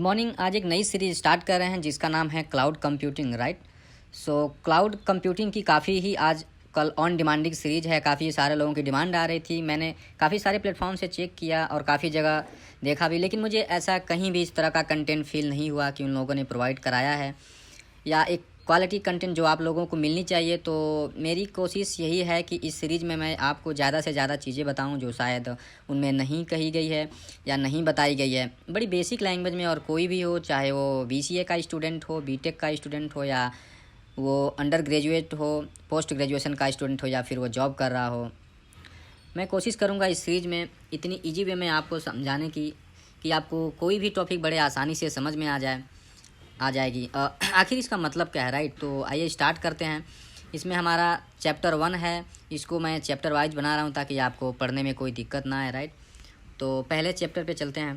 Good morning. आज एक नई सीरीज स्टार्ट कर रहे हैं जिसका नाम है cloud computing, right. So cloud computing की काफ़ी ही आज कल ऑन डिमांडिंग सीरीज है। काफ़ी सारे लोगों की डिमांड आ रही थी। मैंने काफ़ी सारे प्लेटफॉर्म से चेक किया और काफ़ी जगह देखा भी, लेकिन मुझे ऐसा कहीं भी इस तरह का कंटेंट फील नहीं हुआ कि उन लोगों ने प्रोवाइड कराया है या एक क्वालिटी कंटेंट जो आप लोगों को मिलनी चाहिए। तो मेरी कोशिश यही है कि इस सीरीज़ में मैं आपको ज़्यादा से ज़्यादा चीज़ें बताऊं जो शायद उनमें नहीं कही गई है या नहीं बताई गई है, बड़ी बेसिक लैंग्वेज में। और कोई भी हो, चाहे वो बीसीए का स्टूडेंट हो, बीटेक का स्टूडेंट हो, या वो अंडर ग्रेजुएट हो, पोस्ट ग्रेजुएशन का स्टूडेंट हो, या फिर वो जॉब कर रहा हो, मैं कोशिश करूँगा इस सीरीज़ में इतनी ईजी वे में आपको समझाने की कि आपको कोई भी टॉपिक बड़े आसानी से समझ में आ जाएगी। आखिर इसका मतलब क्या है, राइट। तो आइए स्टार्ट करते हैं। इसमें हमारा चैप्टर 1 है। इसको मैं चैप्टर वाइज बना रहा हूँ ताकि आपको पढ़ने में कोई दिक्कत ना आए, राइट। तो पहले चैप्टर पे चलते हैं।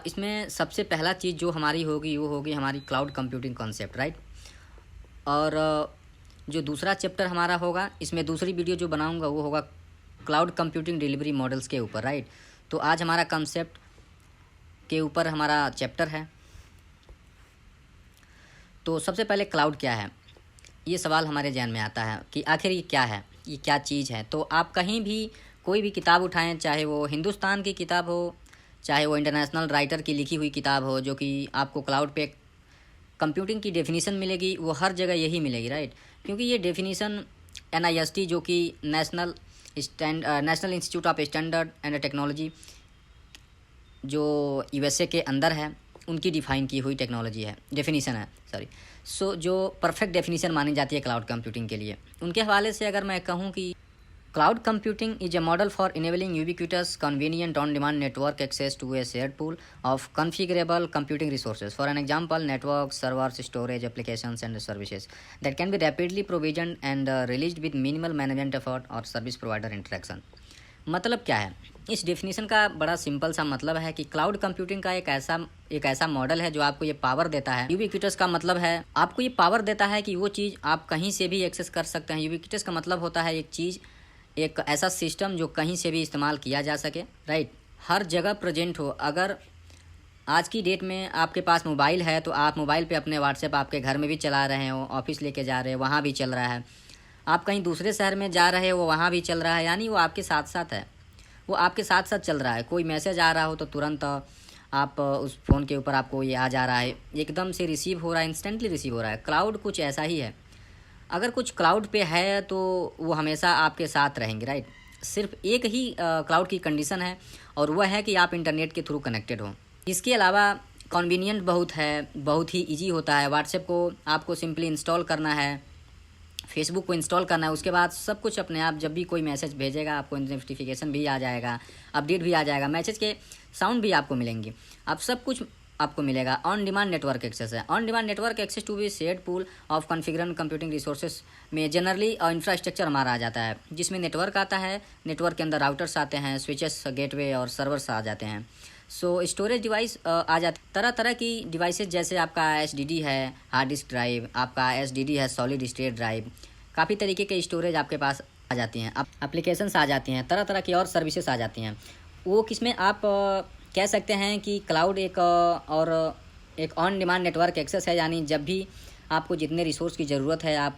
इसमें सबसे पहला चीज़ जो हमारी होगी वो होगी हमारी क्लाउड कंप्यूटिंग कॉन्सेप्ट, राइट। और जो दूसरा चैप्टर हमारा होगा, इसमें दूसरी वीडियो जो बनाऊँगा वो होगा क्लाउड कंप्यूटिंग डिलीवरी मॉडल्स के ऊपर, राइट। तो आज हमारा कंसेप्ट के ऊपर हमारा चैप्टर है। तो सबसे पहले क्लाउड क्या है, ये सवाल हमारे ध्यान में आता है कि आखिर ये क्या है, ये क्या चीज़ है। तो आप कहीं भी कोई भी किताब उठाएं, चाहे वो हिंदुस्तान की किताब हो, चाहे वो इंटरनेशनल राइटर की लिखी हुई किताब हो, जो कि आपको क्लाउड पे कंप्यूटिंग की डेफिनीशन मिलेगी, वो हर जगह यही मिलेगी, राइट। क्योंकि ये डेफिनीशन NIST जो कि national institute of standard and technology जो USA के अंदर है, उनकी डिफ़ाइन की हुई टेक्नोलॉजी है, डेफिनीशन है, सॉरी। सो जो परफेक्ट डेफिनीशन मानी जाती है क्लाउड कंप्यूटिंग के लिए, उनके हवाले से अगर मैं कहूँ कि cloud computing is a model for enabling ubiquitous convenient on demand network access to a shared pool of configurable computing resources. For an example, network servers, storage, applications and services that can be rapidly provision and released with minimal management effort और service provider interaction. मतलब क्या है, इस definition का बड़ा simple सा मतलब है कि क्लाउड कंप्यूटिंग का एक ऐसा मॉडल है जो आपको ये पावर देता है। यूबिक्विटस का मतलब है आपको ये पावर देता है कि वो चीज़ आप कहीं से भी एक्सेस कर सकते हैं। यूबिक्विटस का मतलब होता है एक चीज़, एक ऐसा सिस्टम जो कहीं से भी इस्तेमाल किया जा सके, राइट, हर जगह प्रेजेंट हो। अगर आज की डेट में आपके पास मोबाइल है तो आप मोबाइल पे अपने व्हाट्सएप आपके घर में भी चला रहे हो, ऑफिस लेके जा रहे हो, वहाँ भी चल रहा है। आप कहीं दूसरे शहर में जा रहे हो, वहाँ भी चल रहा है, यानी वो आपके साथ साथ है, वो आपके साथ साथ चल रहा है। कोई मैसेज आ रहा हो तो तुरंत आप उस फ़ोन के ऊपर आपको ये आ जा रहा है, एकदम से रिसीव हो रहा है, इंस्टेंटली रिसीव हो रहा है। क्लाउड कुछ ऐसा ही है। अगर कुछ क्लाउड पे है तो वो हमेशा आपके साथ रहेंगे, राइट। सिर्फ एक ही क्लाउड की कंडीशन है और वह है कि आप इंटरनेट के थ्रू कनेक्टेड हो। इसके अलावा कन्वीनियंट बहुत है, बहुत ही ईजी होता है। व्हाट्सएप को आपको सिंपली इंस्टॉल करना है, फेसबुक को इंस्टॉल करना है, उसके बाद सब कुछ अपने आप, जब भी कोई मैसेज भेजेगा आपको नोटिफिकेशन भी आ जाएगा, अपडेट भी आ जाएगा, मैसेज के साउंड भी आपको मिलेंगे, अब सब कुछ आपको मिलेगा। ऑन डिमांड नेटवर्क एक्सेस है। On demand network access to be shared pool of configurable computing resources में जनरली इंफ्रास्ट्रक्चर हमारा आ जाता है, जिसमें नेटवर्क आता है, नेटवर्क के अंदर राउटर्स आते हैं, स्विचेस, गेटवे और सर्वर्स आ जाते हैं। सो स्टोरेज डिवाइस आ जाते, तरह तरह की डिवाइसेज, जैसे आपका SSD है, हार्ड डिस्क ड्राइव, आपका SSD है, सॉलिड स्टेट ड्राइव, काफ़ी तरीके के स्टोरेज आपके पास आ जाती हैं, एप्लीकेशंस आ जाती हैं, तरह तरह की और सर्विसेज आ जाती हैं। वो किसमें आप कह सकते हैं कि क्लाउड एक ऑन डिमांड नेटवर्क एक्सेस है, यानी जब भी आपको जितने रिसोर्स की ज़रूरत है, आप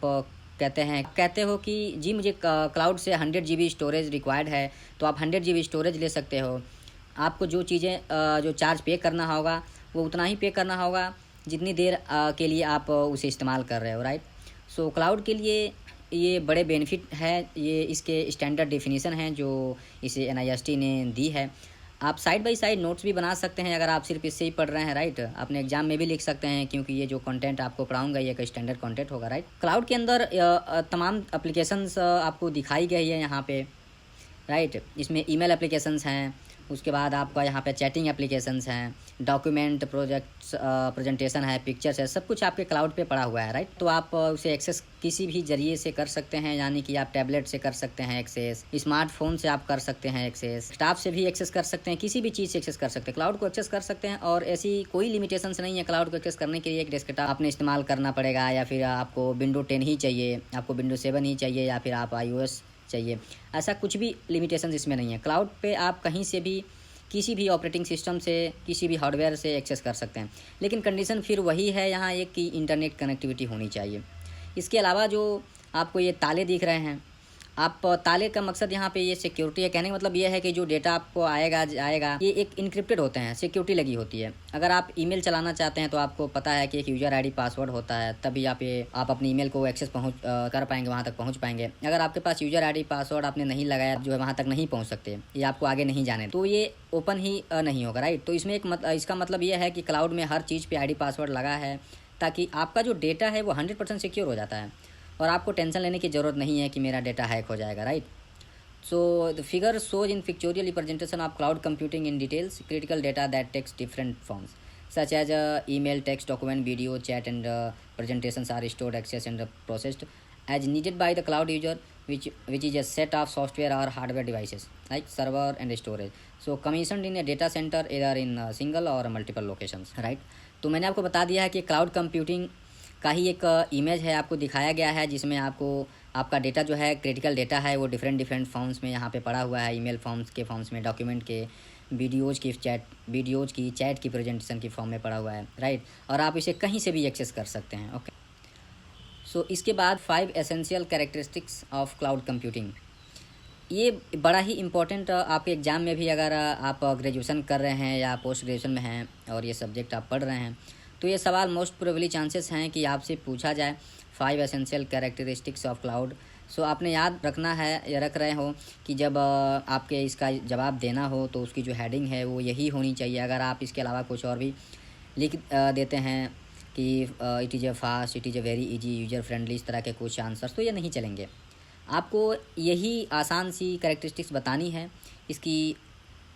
कहते हो कि जी मुझे क्लाउड से 100 GB स्टोरेज रिक्वायर्ड है, तो आप 100 GB स्टोरेज ले सकते हो। आपको जो चीज़ें जो चार्ज पे करना होगा वो उतना ही पे करना होगा जितनी देर के लिए आप उसे इस्तेमाल कर रहे हो, राइट। सो क्लाउड के लिए ये बड़े बेनिफिट है, ये इसके स्टैंडर्ड डेफिनेशन हैं जो इसे NIST ने दी है। आप साइड बाय साइड नोट्स भी बना सकते हैं अगर आप सिर्फ इससे ही पढ़ रहे हैं, राइट। अपने एग्जाम में भी लिख सकते हैं, क्योंकि ये जो कंटेंट आपको पढ़ाऊंगा ये एक स्टैंडर्ड कंटेंट होगा, राइट। क्लाउड के अंदर तमाम एप्लीकेशंस आपको दिखाई गई है यहाँ पे, राइट। इसमें ईमेल एप्लीकेशंस हैं, उसके बाद आपका यहाँ पे चैटिंग एप्लीकेशंस हैं, डॉक्यूमेंट, प्रोजेक्ट्स, प्रेजेंटेशन है, पिक्चर्स है, सब कुछ आपके क्लाउड पे पड़ा हुआ है, राइट। तो आप उसे एक्सेस किसी भी जरिए से कर सकते हैं, यानी कि आप टैबलेट से कर सकते हैं एक्सेस, स्मार्टफोन से आप कर सकते हैं एक्सेस, स्टाफ से भी एक्सेस कर सकते हैं, किसी भी चीज़ से एक्सेस कर सकते हैं, क्लाउड को एक्सेस कर सकते हैं। और ऐसी कोई लिमिटेशंस नहीं है। क्लाउड को एक्सेस करने के लिए एक डेस्कटॉप आपने इस्तेमाल करना पड़ेगा, या फिर आपको विंडो 10 ही चाहिए, आपको विंडो 7 ही चाहिए, या फिर आप iOS चाहिए, ऐसा कुछ भी लिमिटेशन इसमें नहीं है। क्लाउड पे आप कहीं से भी किसी भी ऑपरेटिंग सिस्टम से, किसी भी हार्डवेयर से एक्सेस कर सकते हैं। लेकिन कंडीशन फिर वही है यहाँ एक कि इंटरनेट कनेक्टिविटी होनी चाहिए। इसके अलावा जो आपको ये ताले दिख रहे हैं, आप ताले का मकसद यहाँ पे ये सिक्योरिटी है। कहने का मतलब ये है कि जो डेटा आपको आएगा जाएगा ये एक इनक्रिप्टेड होते हैं, सिक्योरिटी लगी होती है। अगर आप ईमेल चलाना चाहते हैं तो आपको पता है कि एक यूज़र आईडी पासवर्ड होता है, तभी आप अपनी ईमेल को एक्सेस कर पाएंगे, वहाँ तक पहुँच पाएंगे। अगर आपके पास यूज़र आईडी पासवर्ड आपने नहीं लगाया, जो है वहाँ तक नहीं पहुँच सकते, ये आपको आगे नहीं जाने, तो ये ओपन ही नहीं होगा, राइट। तो इसमें इसका मतलब ये है कि क्लाउड में हर चीज़ पर ID पासवर्ड लगा है, ताकि आपका जो डेटा है वो 100% सिक्योर हो जाता है और आपको टेंशन लेने की ज़रूरत नहीं है कि मेरा डेटा हैक हो जाएगा, right. So the figure shows in pictorial representation of cloud computing in details critical data that takes different forms such as email, text, document, video, chat and presentations are stored, accessed and processed as needed by the cloud user, which is a set of software or hardware devices like server and storage, so commissioned in a data center either in single or multiple locations, right। तो मैंने आपको बता दिया है कि cloud computing का ही एक image है, आपको दिखाया गया है, जिसमें आपको आपका डेटा जो है, क्रिटिकल डेटा है, वो डिफरेंट फॉर्म्स में यहाँ पे पड़ा हुआ है। ईमेल फॉर्म्स के फॉर्म्स में, डॉक्यूमेंट के, वीडियोज़ की चैट की प्रेजेंटेशन की फॉर्म में पड़ा हुआ है, राइट। और आप इसे कहीं से भी एक्सेस कर सकते हैं, ओके। सो इसके बाद 5 essential characteristics of cloud computing. ये बड़ा ही इम्पोर्टेंट आपके एग्ज़ाम में भी, अगर आप ग्रेजुएशन कर रहे हैं या पोस्ट ग्रेजुएशन में हैं और ये सब्जेक्ट आप पढ़ रहे हैं, तो ये सवाल मोस्ट प्रोबेबली चांसेस हैं कि आपसे पूछा जाए 5 एसेंशियल कैरेक्टरिस्टिक्स ऑफ क्लाउड। सो आपने याद रखना है या रख रहे हो कि जब आपके इसका जवाब देना हो तो उसकी जो हेडिंग है वो यही होनी चाहिए। अगर आप इसके अलावा कुछ और भी लिख देते हैं कि it is a fast, it is a very easy, user friendly, इस तरह के कुछ आंसर्स, तो ये नहीं चलेंगे। आपको यही आसान सी कैरेक्टरिस्टिक्स बतानी है। इसकी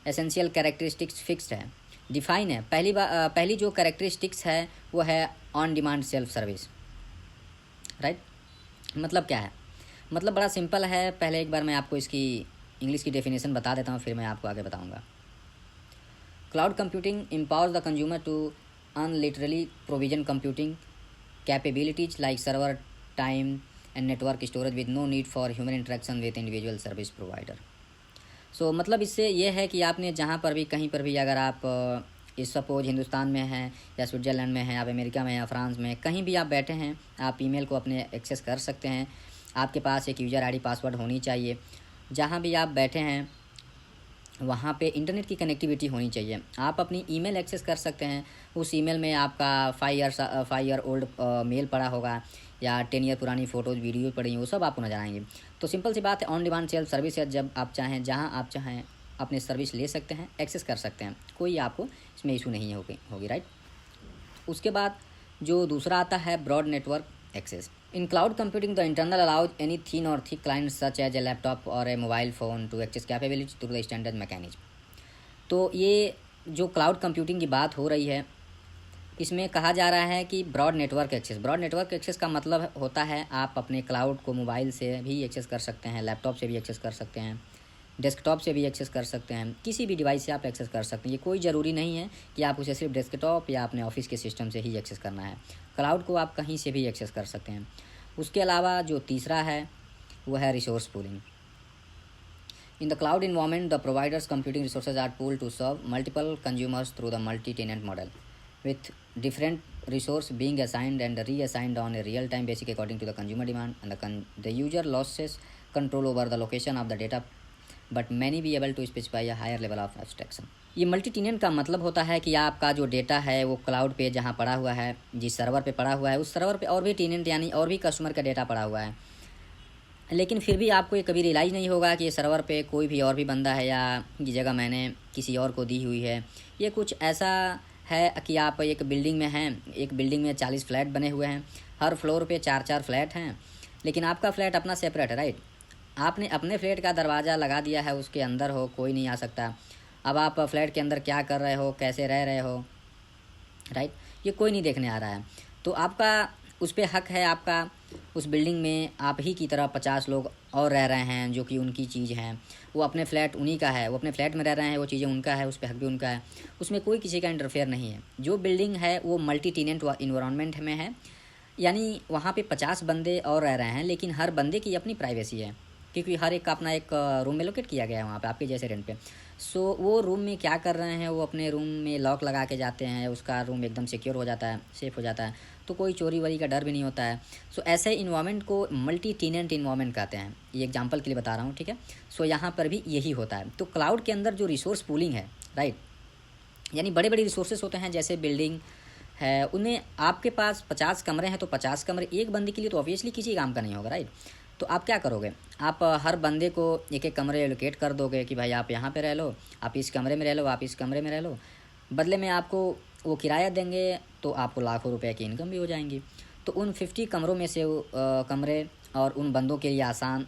एसेंशियल कैरेक्टरिस्टिक्स फिक्स्ड है, डिफाइन है। पहली जो कैरेक्टरिस्टिक्स है वो है on demand self service, right. मतलब क्या है? मतलब बड़ा सिंपल है। पहले एक बार मैं आपको इसकी इंग्लिश की डेफिनेशन बता देता हूँ, फिर मैं आपको आगे बताऊँगा। Cloud computing empowers the consumer to unilaterally provision computing capabilities like server time and network storage with no need for human interaction with individual service provider. So मतलब इससे ये है कि आपने जहाँ पर भी, कहीं पर भी, अगर आप इस सपोज हिंदुस्तान में हैं या स्विट्ज़रलैंड में हैं, आप अमेरिका में या फ्रांस में, कहीं भी आप बैठे हैं, आप ईमेल को अपने एक्सेस कर सकते हैं। आपके पास एक यूज़र आईडी पासवर्ड होनी चाहिए। जहाँ भी आप बैठे हैं वहाँ पे इंटरनेट की कनेक्टिविटी होनी चाहिए। आप अपनी ईमेल एक्सेस कर सकते हैं। उस ईमेल में आपका 5 ईयर ओल्ड मेल पड़ा होगा या 10 ईयर पुरानी फ़ोटोज़, वीडियो पड़ी, वो सब आपको नजर आएंगी। तो सिंपल सी बात है, ऑन डिमांड सेल्फ सर्विस है। जब आप चाहें, जहाँ आप चाहें, अपने सर्विस ले सकते हैं, एक्सेस कर सकते हैं, कोई आपको इसमें इशू नहीं होगी, राइट। उसके बाद जो दूसरा आता है broad network access. In cloud computing the internal allows any thin और thick client such as a laptop और a mobile phone to access capability through the standard mechanism. तो ये जो क्लाउड कंप्यूटिंग की बात हो रही है, इसमें कहा जा रहा है कि broad network access. Broad network access का मतलब होता है आप अपने क्लाउड को मोबाइल से भी एक्सेस कर सकते हैं, लैपटॉप से भी एक्सेस कर सकते हैं, डेस्कटॉप से भी एक्सेस कर सकते हैं, किसी भी डिवाइस से आप एक्सेस कर सकते हैं। ये कोई ज़रूरी नहीं है कि आप उसे सिर्फ डेस्कटॉप या अपने ऑफिस के सिस्टम से ही एक्सेस करना है। क्लाउड को आप कहीं से भी एक्सेस कर सकते हैं। उसके अलावा जो तीसरा है वो है resource pooling. In the cloud environment the providers computing resources are pooled to serve multiple consumers through the multi tenant model with different resource being assigned and reassigned on a real time basis according to the consumer demand, and the user loses control over the location of the data but many be able to specify a higher level of abstraction। ये multi tenant का मतलब होता है कि आपका जो data है वो क्लाउड पे जहाँ पड़ा हुआ है, जिस सर्वर पे पड़ा हुआ है, उस सर्वर पे और भी टेनेंट यानी और भी कस्टमर का डेटा पड़ा हुआ है, लेकिन फिर भी आपको ये कभी रियलाइज़ नहीं होगा कि ये सर्वर पे कोई भी और भी बंदा है या ये जगह मैंने किसी और को दी हुई है। ये कुछ ऐसा है कि आप एक बिल्डिंग में हैं, एक बिल्डिंग में 40 फ्लैट बने हुए हैं, हर फ्लोर पे 4-4 फ्लैट हैं, लेकिन आपका फ्लैट अपना सेपरेट है, राइट। आपने अपने फ्लैट का दरवाज़ा लगा दिया है, उसके अंदर हो, कोई नहीं आ सकता। अब आप फ्लैट के अंदर क्या कर रहे हो, कैसे रह रहे हो, राइट, ये कोई नहीं देखने आ रहा है। तो आपका उस पर हक है, आपका उस बिल्डिंग में आप ही की तरह 50 लोग और रह रहे हैं जो कि उनकी चीज़ है, वो अपने फ्लैट उन्हीं का है, वो अपने फ्लैट में रह रहे हैं, वो चीज़ें उनका है, उस पर हक भी उनका है, उसमें कोई किसी का इंटरफेयर नहीं है। जो बिल्डिंग है वो मल्टी टेनेंट इन्वायरमेंट में है, यानी वहाँ पे 50 बंदे और रह रहे हैं, लेकिन हर बंदे की अपनी प्राइवेसी है। क्योंकि हर एक का अपना एक रूम में लोकेट किया गया है वहाँ पे आपके जैसे रेंट पे। सो वो रूम में क्या कर रहे हैं, वो अपने रूम में लॉक लगा के जाते हैं, उसका रूम एकदम सिक्योर हो जाता है, सेफ़ हो जाता है, तो कोई चोरी वोरी का डर भी नहीं होता है। सो ऐसे इन्वायरमेंट को मल्टी टेनेंट इन्वायरमेंट कहते हैं, ये एग्जांपल के लिए बता रहा हूँ, ठीक है। सो यहाँ पर भी यही होता है। तो क्लाउड के अंदर जो रिसोर्स पूलिंग है, राइट, यानी बड़े बड़े रिसोर्सेज होते हैं, जैसे बिल्डिंग है, उन्हें आपके पास 50 कमरे हैं तो 50 कमरे एक बंदे के लिए तो ऑब्वियसली किसी काम का नहीं होगा, राइट। तो आप क्या करोगे, आप हर बंदे को एक एक कमरे एलोकेट कर दोगे कि भाई आप यहाँ पे रह लो, आप इस कमरे में रह लो, आप इस कमरे में रह लो, बदले में आपको वो किराया देंगे, तो आपको लाखों रुपए की इनकम भी हो जाएंगी। तो उन 50 कमरों में से कमरे और उन बंदों के लिए आसान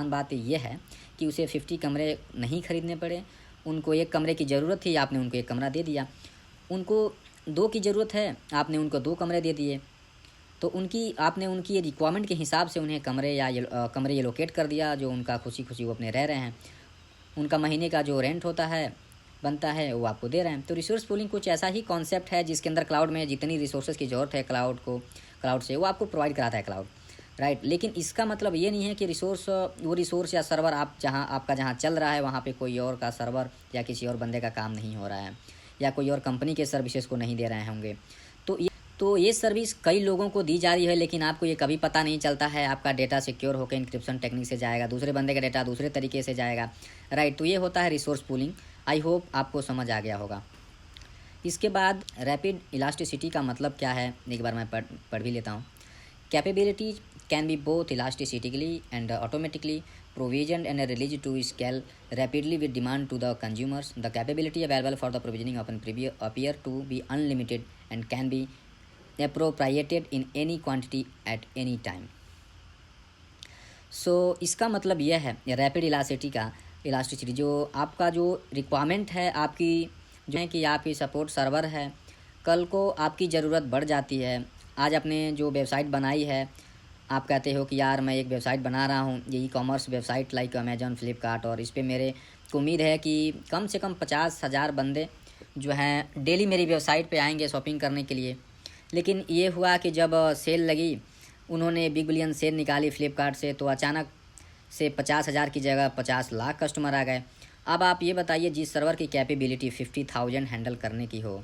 बात ये है कि उसे 50 कमरे नहीं खरीदने पड़े। उनको एक कमरे की ज़रूरत थी, आपने उनको एक कमरा दे दिया। उनको 2 की ज़रूरत है, आपने उनको 2 कमरे दे दिए। तो आपने उनकी रिक्वायरमेंट के हिसाब से उन्हें कमरे एलोकेट कर दिया, जो उनका खुशी खुशी वो अपने रह रहे हैं। उनका महीने का जो रेंट होता है, बनता है, वो आपको दे रहे हैं। तो रिसोर्स पूलिंग कुछ ऐसा ही कॉन्सेप्ट है जिसके अंदर क्लाउड में जितनी रिसोर्सेज की ज़रूरत है क्लाउड से वो आपको प्रोवाइड कराता है क्लाउड, राइट। लेकिन इसका मतलब ये नहीं है कि वो रिसोर्स या सर्वर आपका जहाँ चल रहा है वहाँ पे कोई और का सर्वर या किसी और बंदे का काम नहीं हो रहा है, या कोई और कंपनी के सर्विसेज को नहीं दे रहे होंगे। तो ये सर्विस कई लोगों को दी जा रही है, लेकिन आपको ये कभी पता नहीं चलता है। आपका डेटा सिक्योर होकर इंक्रिप्शन टेक्निक से जाएगा, दूसरे बंदे का डेटा दूसरे तरीके से जाएगा, राइट। तो ये होता है रिसोर्स पूलिंग। आई होप आपको समझ आ गया होगा। इसके बाद रैपिड इलास्टिसिटी का मतलब क्या है, एक बार मैं पढ़ भी लेता हूँ। Capability can be both elastically and automatically provisioned and released to scale rapidly with demand to the consumers. The capability available for the provisioning often appear to be unlimited and can be appropriated in any quantity at any time. So इसका मतलब यह है rapid elasticity जो आपका जो requirement है आपकी, जो है कि आपकी सपोर्ट सर्वर है, कल को आपकी ज़रूरत बढ़ जाती है। आज आपने जो वेबसाइट बनाई है, आप कहते हो कि यार मैं एक वेबसाइट बना रहा हूँ, ये e-commerce website like Amazon, Flipkart, और इस पर मेरे को उम्मीद है कि कम से कम 50,000 बंदे जो हैं डेली मेरी वेबसाइट पे आएंगे शॉपिंग करने के लिए। लेकिन ये हुआ कि जब सेल लगी, उन्होंने बिग बिलियन सेल निकाली फ्लिपकार्ट से, तो अचानक से 50,000 की जगह 50 लाख कस्टमर आ गए। अब आप ये बताइए, जिस सर्वर की कैपेबिलिटी 50,000 हैंडल करने की हो,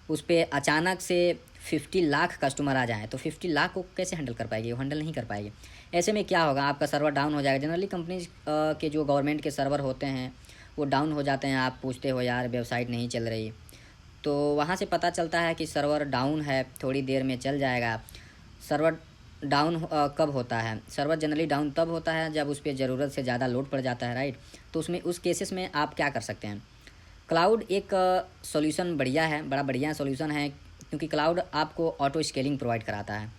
उस पर अचानक से 50 लाख कस्टमर आ जाएँ, तो 50 लाख को कैसे हैंडल कर पाएगी? वो हैंडल नहीं कर पाएगी। ऐसे में क्या होगा, आपका सर्वर डाउन हो जाएगा। जनरली कंपनीज के जो गवर्नमेंट के सर्वर होते हैं वो डाउन हो जाते हैं। आप पूछते हो यार वेबसाइट नहीं चल रही, तो वहाँ से पता चलता है कि सर्वर डाउन है, थोड़ी देर में चल जाएगा। सर्वर डाउन कब होता है? सर्वर जनरली डाउन तब होता है जब उस पर ज़रूरत से ज़्यादा लोड पड़ जाता है, राइट। तो उस केसेस में आप क्या कर सकते हैं? क्लाउड एक सॉल्यूशन बड़ा बढ़िया सॉल्यूशन है, क्योंकि क्लाउड आपको ऑटो स्केलिंग प्रोवाइड कराता है।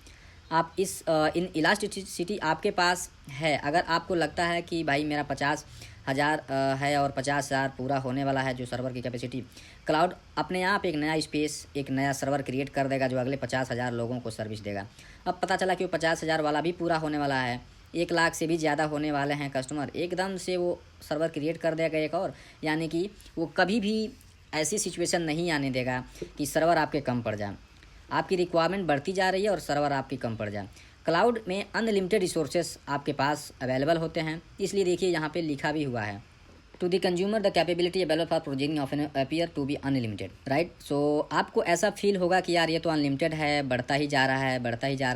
आप इन इलास्टिसिटी आपके पास है। अगर आपको लगता है कि भाई मेरा 50,000 है और 50,000 पूरा होने वाला है जो सर्वर की कैपेसिटी, क्लाउड अपने आप एक नया स्पेस, एक नया सर्वर क्रिएट कर देगा जो अगले 50,000 लोगों को सर्विस देगा। अब पता चला कि वो 50,000 वाला भी पूरा होने वाला है, 1 लाख से भी ज़्यादा होने वाले हैं कस्टमर, एकदम से वो सर्वर क्रिएट कर देगा एक और। यानी कि वो कभी भी ऐसी सिचुएशन नहीं आने देगा कि सर्वर आपके कम पड़ जाए। आपकी रिक्वायरमेंट बढ़ती जा रही है और सर्वर आपकी कम पड़ जाए। क्लाउड में अनलिमिटेड रिसोर्सेस आपके पास अवेलेबल होते हैं, इसलिए देखिए यहाँ पे लिखा भी हुआ है, to the consumer the capability available for projecting often appear to be unlimited, right. So आपको ऐसा फील होगा कि यार ये तो अनलिमिटेड है, बढ़ता ही जा रहा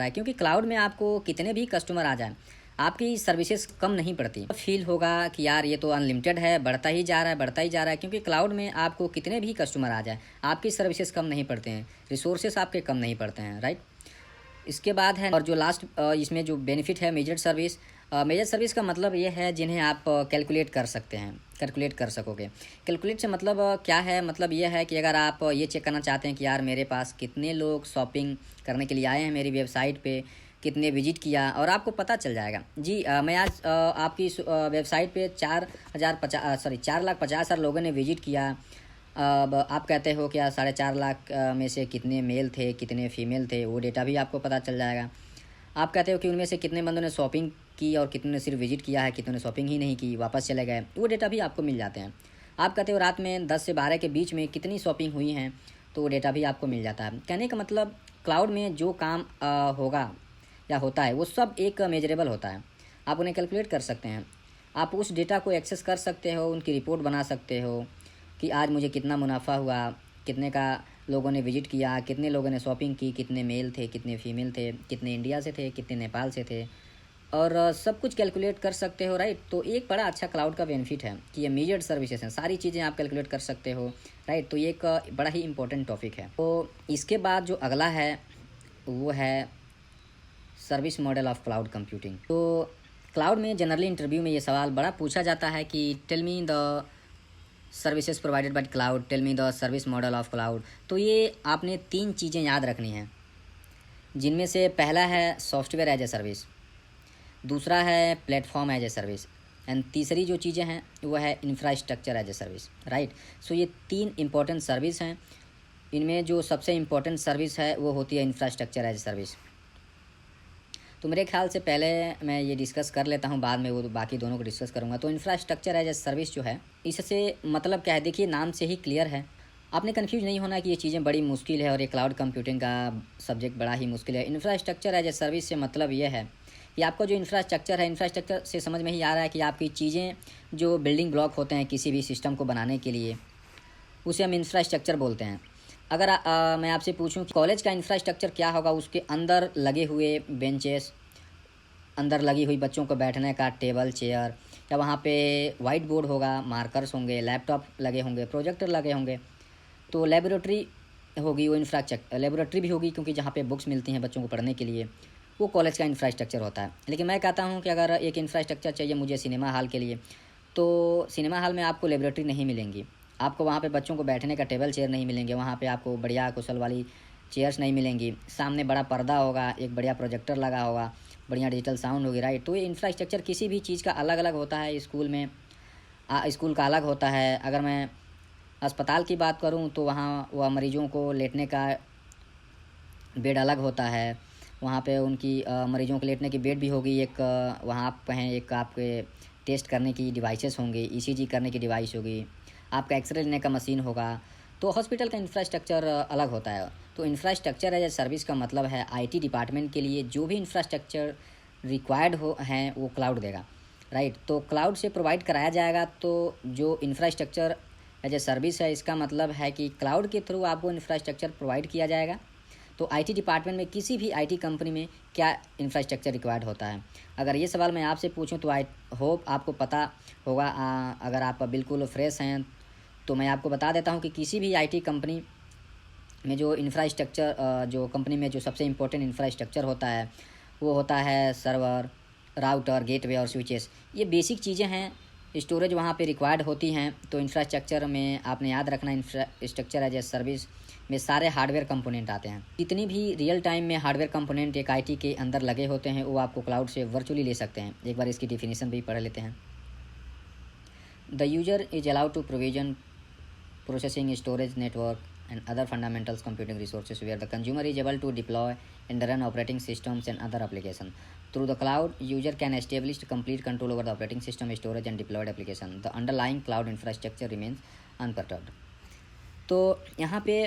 है, क्योंकि क्लाउड में आपको कितने भी कस्टमर आ जाए आपकी सर्विसेज कम नहीं पड़ती। फील होगा कि यार ये तो अनलिमिटेड है, बढ़ता ही जा रहा है, क्योंकि क्लाउड में आपको कितने भी कस्टमर आ जाए आपकी सर्विसेज कम नहीं पड़ते हैं, रिसोर्सेस आपके कम नहीं पड़ते हैं, राइट। इसके बाद है, और जो लास्ट इसमें जो बेनिफिट है मेजर्ड सर्विस का मतलब ये है जिन्हें आप कैलकुलेट कर सकोगे। कैलकुलेट से मतलब क्या है? मतलब ये है कि अगर आप ये चेक करना चाहते हैं कि यार मेरे पास कितने लोग शॉपिंग करने के लिए आए हैं मेरी वेबसाइट पे, कितने विजिट किया, और आपको पता चल जाएगा। जी मैं आज आपकी वेबसाइट पे 4,50,000 लोगों ने विजिट किया। अब आप कहते हो कि 4.5 लाख में से कितने मेल थे, कितने फीमेल थे, वो डेटा भी आपको पता चल जाएगा। आप कहते हो कि उनमें से कितने बंदों ने शॉपिंग की और कितने ने सिर्फ विजिट किया है, कितने ने शॉपिंग ही नहीं की, वापस चले गए, वो डेटा भी आपको मिल जाते हैं। आप कहते हो रात में 10 से 12 के बीच में कितनी शॉपिंग हुई हैं, तो वो डेटा भी आपको मिल जाता है। कहने का मतलब क्लाउड में जो काम होगा या होता है वो सब एक मेजरेबल होता है। आप उन्हें कैलकुलेट कर सकते हैं। आप उस डेटा को एक्सेस कर सकते हो, उनकी रिपोर्ट बना सकते हो कि आज मुझे कितना मुनाफा हुआ, कितने का लोगों ने विजिट किया, कितने लोगों ने शॉपिंग की, कितने मेल थे, कितने फीमेल थे, कितने इंडिया से थे, कितने नेपाल से थे, और सब कुछ कैलकुलेट कर सकते हो, राइट। तो एक बड़ा अच्छा क्लाउड का बेनिफिट है कि ये मेजर्ड सर्विसेज हैं, सारी चीज़ें आप कैलकुलेट कर सकते हो, राइट। तो ये एक बड़ा ही इंपॉर्टेंट टॉपिक है। तो इसके बाद जो अगला है वो है service model of cloud computing. तो क्लाउड में जनरली इंटरव्यू में ये सवाल बड़ा पूछा जाता है कि tell me the services provided by cloud, tell me the service model of cloud. तो ये आपने 3 चीज़ें याद रखनी हैं, जिनमें से पहला है सॉफ्टवेयर एज ए सर्विस, दूसरा है platform as a service, and तीसरी जो चीज़ें हैं वो है infrastructure as a service, right. So ये 3 इंपॉर्टेंट सर्विस हैं। इनमें जो सबसे इम्पोर्टेंट सर्विस है वो होती है इंफ्रास्ट्रक्चर एज ए सर्विस। तो मेरे ख्याल से पहले मैं ये डिस्कस कर लेता हूँ, बाद में वो बाकी दोनों को डिस्कस करूँगा। तो इंफ्रास्ट्रक्चर एज ए सर्विस जो है, इससे मतलब क्या है, देखिए नाम से ही क्लियर है, आपने कन्फ्यूज नहीं होना कि ये चीज़ें बड़ी मुश्किल है और ये क्लाउड कंप्यूटिंग का सब्जेक्ट बड़ा ही मुश्किल है। इंफ्रास्ट्रक्चर एज ए सर्विस से मतलब ये है कि आपका जो इंफ्रास्ट्रक्चर है, इंफ्रास्ट्रक्चर से समझ में ही आ रहा है कि आपकी चीज़ें जो बिल्डिंग ब्लॉक होते हैं किसी भी सिस्टम को बनाने के लिए, उसे हम इंफ्रास्ट्रक्चर बोलते हैं। अगर मैं आपसे पूछूं कि कॉलेज का इंफ्रास्ट्रक्चर क्या होगा, उसके अंदर लगे हुए बेंचेस, अंदर लगी हुई बच्चों को बैठने का टेबल चेयर, या वहाँ पे वाइट बोर्ड होगा, मार्कर्स होंगे, लैपटॉप लगे होंगे, प्रोजेक्टर लगे होंगे। तो लेबोरेटरी होगी, वो इंफ्रास्ट्रक्चर लेबोरेटरी भी होगी, क्योंकि जहाँ पे बुक्स मिलती हैं बच्चों को पढ़ने के लिए, वो कॉलेज का इंफ्रास्ट्रक्चर होता है। लेकिन मैं कहता हूँ कि अगर एक इंफ्रास्ट्रक्चर चाहिए मुझे सिनेमा हॉल के लिए, तो सिनेमा हॉल में आपको लेबोरेटरी नहीं मिलेंगी, आपको वहाँ पे बच्चों को बैठने का टेबल चेयर नहीं मिलेंगे, वहाँ पे आपको बढ़िया कुशल वाली चेयर्स नहीं मिलेंगी, सामने बड़ा पर्दा होगा, एक बढ़िया प्रोजेक्टर लगा होगा, बढ़िया डिजिटल साउंड होगी, राइट। तो ये इंफ्रास्ट्रक्चर किसी भी चीज़ का अलग अलग होता है। स्कूल में स्कूल का अलग होता है। अगर मैं अस्पताल की बात करूं तो वहाँ वह मरीजों को लेटने का बेड अलग होता है, वहाँ पे उनकी मरीजों के लेटने की बेड भी होगी, एक वहाँ आप कहें एक आपके टेस्ट करने की डिवाइसेस होंगे, ईसीजी करने की डिवाइस होगी, आपका एक्सरे लेने का मशीन होगा। तो हॉस्पिटल का इंफ्रास्ट्रक्चर अलग होता है। तो इंफ्रास्ट्रक्चर एज ए सर्विस का मतलब है आईटी डिपार्टमेंट के लिए जो भी इंफ्रास्ट्रक्चर रिक्वायर्ड हो हैं वो क्लाउड देगा, राइट। तो क्लाउड से प्रोवाइड कराया जाएगा। तो जो इंफ्रास्ट्रक्चर एज ए सर्विस है, इसका मतलब है कि क्लाउड के थ्रू आपको इंफ्रास्ट्रक्चर प्रोवाइड किया जाएगा। तो आईटी डिपार्टमेंट में किसी भी आईटी कंपनी में क्या इंफ्रास्ट्रक्चर रिक्वायर्ड होता है, अगर ये सवाल मैं आपसे पूछूं तो आई होप आपको पता होगा। अगर आप बिल्कुल फ्रेश हैं तो मैं आपको बता देता हूं कि किसी भी आईटी कंपनी में जो इंफ्रास्ट्रक्चर जो कंपनी में जो सबसे इम्पोर्टेंट इंफ्रास्ट्रक्चर होता है वो होता है सर्वर, राउटर, गेटवे और स्विचेस। ये बेसिक चीज़ें हैं, स्टोरेज वहाँ पे रिक्वायर्ड होती हैं। तो इंफ्रास्ट्रक्चर में आपने याद रखना, इंफ्रास्ट्रक्चर एज ए सर्विस में सारे हार्डवेयर कंपोनेंट आते हैं। जितनी भी रियल टाइम में हार्डवेयर कंपोनेंट एक आईटी के अंदर लगे होते हैं वो आपको क्लाउड से वर्चुअली ले सकते हैं। एक बार इसकी डिफिनीसन भी पढ़ लेते हैं। The user is allowed to provision processing, storage, network and other fundamental computing resources where the consumer is able to deploy and run operating systems and other applications. Through the cloud, user can establish complete control over the operating system, storage and deployed application. The underlying cloud infrastructure remains unperturbed. तो यहाँ पे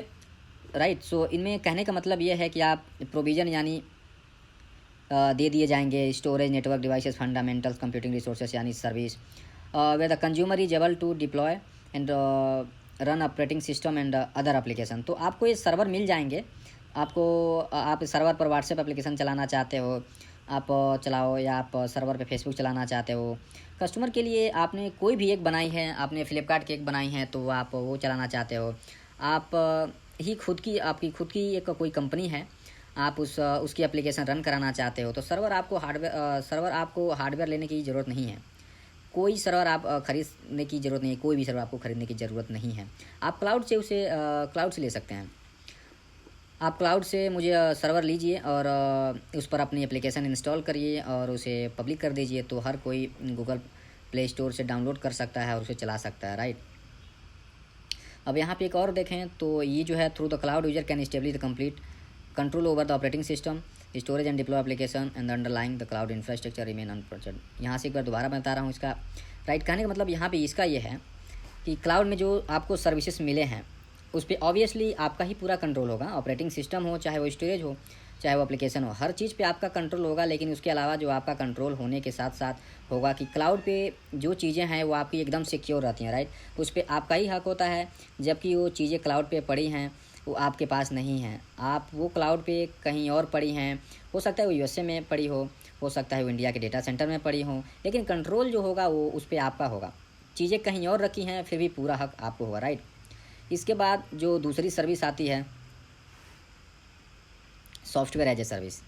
right so इनमें कहने का मतलब ये है कि आप प्रोविज़न यानी दे दिए जाएंगे storage, network, devices, fundamentals computing resources यानी service, where the consumer is able to deploy and run operating system and other application. तो आपको ये सर्वर मिल जाएंगे, आपको आप सर्वर पर व्हाट्सएप एप्लीकेशन चलाना चाहते हो आप चलाओ, या आप सर्वर पे फेसबुक चलाना चाहते हो। कस्टमर के लिए आपने कोई भी एक बनाई है, आपने फ्लिपकार्ट की एक बनाई है तो आप वो चलाना चाहते हो, आप ही खुद की आपकी खुद की एक कोई कंपनी है, आप उसकी एप्लीकेशन रन कराना चाहते हो, तो सर्वर आपको हार्डवेयर लेने की ज़रूरत नहीं है। कोई सर्वर आप खरीदने की ज़रूरत नहीं है, कोई भी सर्वर आपको खरीदने की ज़रूरत नहीं है। आप क्लाउड से ले सकते हैं। आप क्लाउड से मुझे सर्वर लीजिए और उस पर अपनी एप्लीकेशन इंस्टॉल करिए और उसे पब्लिक कर दीजिए, तो हर कोई गूगल प्ले स्टोर से डाउनलोड कर सकता है और उसे चला सकता है, राइट। अब यहाँ पे एक और देखें तो ये जो है, through the cloud user can establish the complete control over the operating system, storage and deploy application and underlying the cloud infrastructure remain unperturbed. यहाँ से एक बार दोबारा बता रहा हूँ इसका राइट। कहने का मतलब यहाँ पे इसका ये है कि क्लाउड में जो आपको सर्विसेज मिले हैं उस पर ऑब्वियसली आपका ही पूरा कंट्रोल होगा, ऑपरेटिंग सिस्टम हो चाहे वो स्टोरेज हो, चाहे वो एप्लीकेशन हो, हर चीज़ पे आपका कंट्रोल होगा। लेकिन उसके अलावा जो आपका कंट्रोल होने के साथ साथ होगा कि क्लाउड पे जो चीज़ें हैं वो आपकी एकदम सिक्योर रहती हैं, राइट। उस पर आपका ही हक होता है, जबकि वो चीज़ें क्लाउड पे पड़ी हैं वो आपके पास नहीं हैं। आप वो क्लाउड पे कहीं और पड़ी हैं, हो सकता है वो यूएसए में पड़ी हो सकता है वो इंडिया के डेटा सेंटर में पड़ी हो, लेकिन कंट्रोल जो होगा वो उस पर आपका होगा। चीज़ें कहीं और रखी हैं फिर भी पूरा हक आपको होगा, राइट। इसके बाद जो दूसरी सर्विस आती है सॉफ्टवेयर एज ए सर्विस,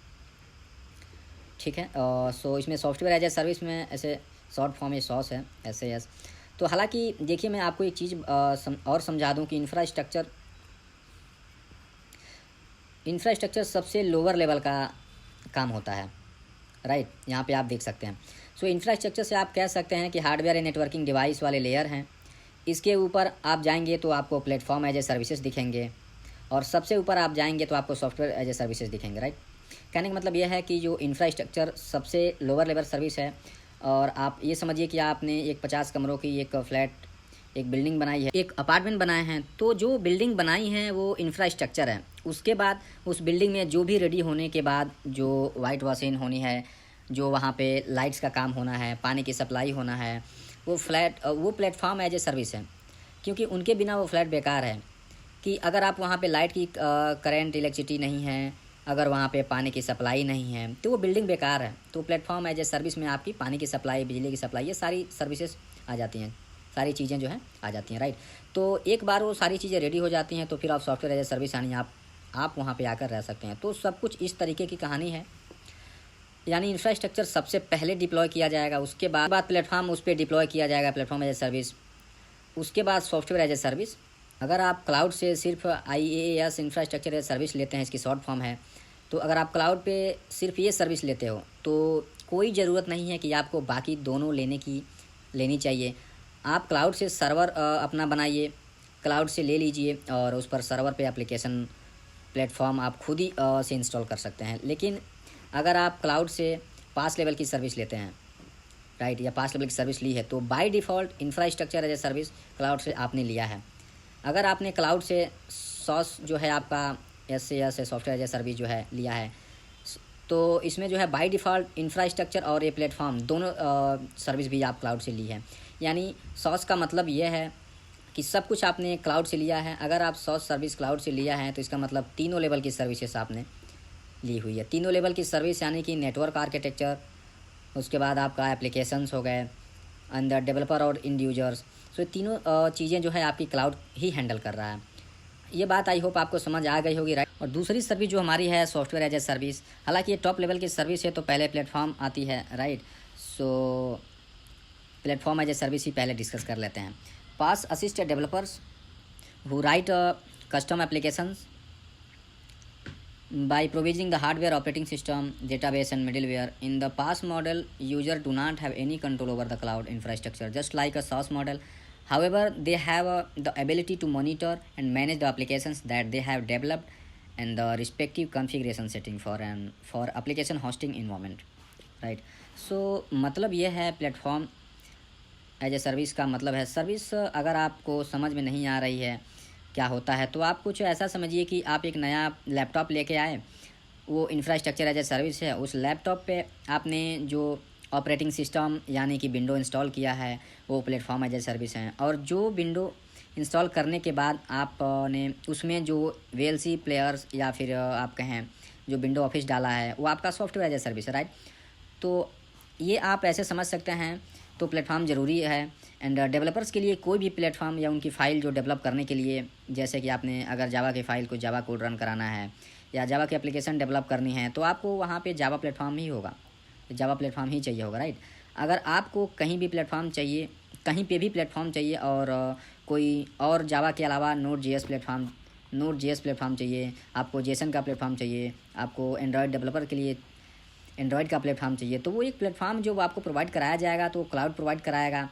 ठीक है। सो इसमें सॉफ्टवेयर एज ए सर्विस में ऐसे शॉर्ट फॉर्म में सॉस है, SAS। तो हालांकि देखिए मैं आपको एक चीज़ और समझा दूं कि इंफ्रास्ट्रक्चर सबसे लोअर लेवल का काम होता है, राइट। यहाँ पे आप देख सकते हैं। सो इंफ्रास्ट्रक्चर से आप कह सकते हैं कि हार्डवेयर एंड नेटवर्किंग डिवाइस वाले लेयर हैं। इसके ऊपर आप जाएंगे तो आपको प्लेटफॉर्म एज ए सर्विसेज दिखेंगे, और सबसे ऊपर आप जाएंगे तो आपको सॉफ्टवेयर एज ए सर्विसेज दिखेंगे, राइट। कहने का मतलब यह है कि जो इंफ्रास्ट्रक्चर सबसे लोअर लेवल सर्विस है, और आप ये समझिए कि आपने एक 50 कमरों की एक फ्लैट, एक बिल्डिंग बनाई है, एक अपार्टमेंट बनाए हैं, तो जो बिल्डिंग बनाई है वो इंफ्रास्ट्रक्चर है। उसके बाद उस बिल्डिंग में जो भी रेडी होने के बाद जो वाइट वॉशिंग होनी है, जो वहाँ पे लाइट्स का काम होना है, पानी की सप्लाई होना है, वो प्लेटफॉर्म एज ए सर्विस है। क्योंकि उनके बिना वो फ्लैट बेकार है। कि अगर आप वहाँ पे लाइट की करंट इलेक्ट्रिसिटी नहीं है, अगर वहाँ पे पानी की सप्लाई नहीं है, तो वो बिल्डिंग बेकार है। तो प्लेटफॉर्म एज ए सर्विस में आपकी पानी की सप्लाई, बिजली की सप्लाई, ये सारी सर्विसेज आ जाती हैं, सारी चीज़ें जो हैं आ जाती हैं, राइट। तो एक बार वो सारी चीज़ें रेडी हो जाती हैं तो फिर आप सॉफ्टवेयर एज ए सर्विस यानी आप वहाँ पे आकर रह सकते हैं। तो सब कुछ इस तरीके की कहानी है। यानी इंफ्रास्ट्रक्चर सबसे पहले डिप्लॉय किया जाएगा, उसके बाद प्लेटफॉर्म उस पर डिप्लॉय किया जाएगा, प्लेटफॉर्म एज ए सर्विस, उसके बाद सॉफ्टवेयर एज ए सर्विस। अगर आप क्लाउड से सिर्फ IaaS इंफ्रास्ट्रक्चर एज सर्विस लेते हैं, इसकी शॉर्ट फॉर्म है, तो अगर आप क्लाउड पे सिर्फ ये सर्विस लेते हो तो कोई ज़रूरत नहीं है कि आपको बाकी दोनों लेनी चाहिए। आप क्लाउड से सर्वर अपना बनाइए, क्लाउड से ले लीजिए, और उस पर सर्वर पे एप्लीकेशन प्लेटफॉर्म आप खुद ही से इंस्टॉल कर सकते हैं। लेकिन अगर आप क्लाउड से पास लेवल की सर्विस लेते हैं, राइट, या पास लेवल की सर्विस ली है, तो by default infrastructure as a service cloud से आपने लिया है। अगर आपने क्लाउड से सॉस जो है आपका SAS software as a service जो है लिया है, तो इसमें जो है बाय डिफ़ॉल्ट इंफ्रास्ट्रक्चर और ये प्लेटफॉर्म दोनों सर्विस भी आप क्लाउड से ली है। यानी सॉस का मतलब ये है कि सब कुछ आपने क्लाउड से लिया है। अगर आप सॉस सर्विस क्लाउड से लिया है तो इसका मतलब तीनों लेवल की सर्विसेज आपने ली हुई है। तीनों लेवल की सर्विस यानी कि नेटवर्क आर्किटेक्चर, उसके बाद आपका एप्लीकेशंस हो गए, अंदर डेवलपर और इंड यूजर्स। सो तीनों चीज़ें जो है आपकी क्लाउड ही हैंडल कर रहा है। ये बात आई होप आपको समझ आ गई होगी, राइट। और दूसरी सर्विस जो हमारी है सॉफ्टवेयर एज ए सर्विस, हालांकि ये टॉप लेवल की सर्विस है, तो पहले प्लेटफॉर्म आती है, right. So platform as a service ही पहले डिस्कस कर लेते हैं। PaaS assist developers who write custom applications by provisioning the hardware, operating system, database and middleware. In the PaaS model, user do not have any control over the cloud infrastructure, just like a SaaS model. However, they have the ability to monitor and manage the applications that they have developed and the respective configuration setting for application hosting environment, right. So मतलब ये है platform as a service का मतलब है service. अगर आपको समझ में नहीं आ रही है क्या होता है, तो आप कुछ ऐसा समझिए कि आप एक नया लैपटॉप लेके आए, वो इंफ्रास्ट्रक्चर एज ए सर्विस है। उस लैपटॉप पे आपने जो ऑपरेटिंग सिस्टम यानी कि विंडो इंस्टॉल किया है वो प्लेटफॉर्म एज ए सर्विस है, और जो विंडो इंस्टॉल करने के बाद आपने उसमें जो VLC प्लेयर्स या फिर आप कहें जो विंडो ऑफिस डाला है वो आपका सॉफ्टवेयर एज ए सर्विस है, राइट। तो ये आप ऐसे समझ सकते हैं। तो प्लेटफॉर्म ज़रूरी है। एंड डेवलपर्स के लिए कोई भी प्लेटफॉर्म या उनकी फ़ाइल जो डेवलप करने के लिए, जैसे कि आपने अगर जावा की फ़ाइल को जावा कोड रन कराना है या जावा की एप्लीकेशन डेवलप करनी है, तो आपको वहाँ पे जावा प्लेटफॉर्म ही होगा, जावा प्लेटफॉर्म ही चाहिए होगा, राइट। अगर आपको कहीं भी प्लेटफॉर्म चाहिए, कहीं पे भी प्लेटफॉर्म चाहिए, और कोई और जावा के अलावा नोड जेएस प्लेटफॉर्म चाहिए, आपको जेसन का प्लेटफॉर्म चाहिए, आपको एंड्रॉयड डेवलपर के लिए एंड्रॉयड का प्लेटफॉर्म चाहिए, तो वो एक प्लेटफॉर्म जो आपको प्रोवाइड कराया जाएगा तो क्लाउड प्रोवाइड कराएगा।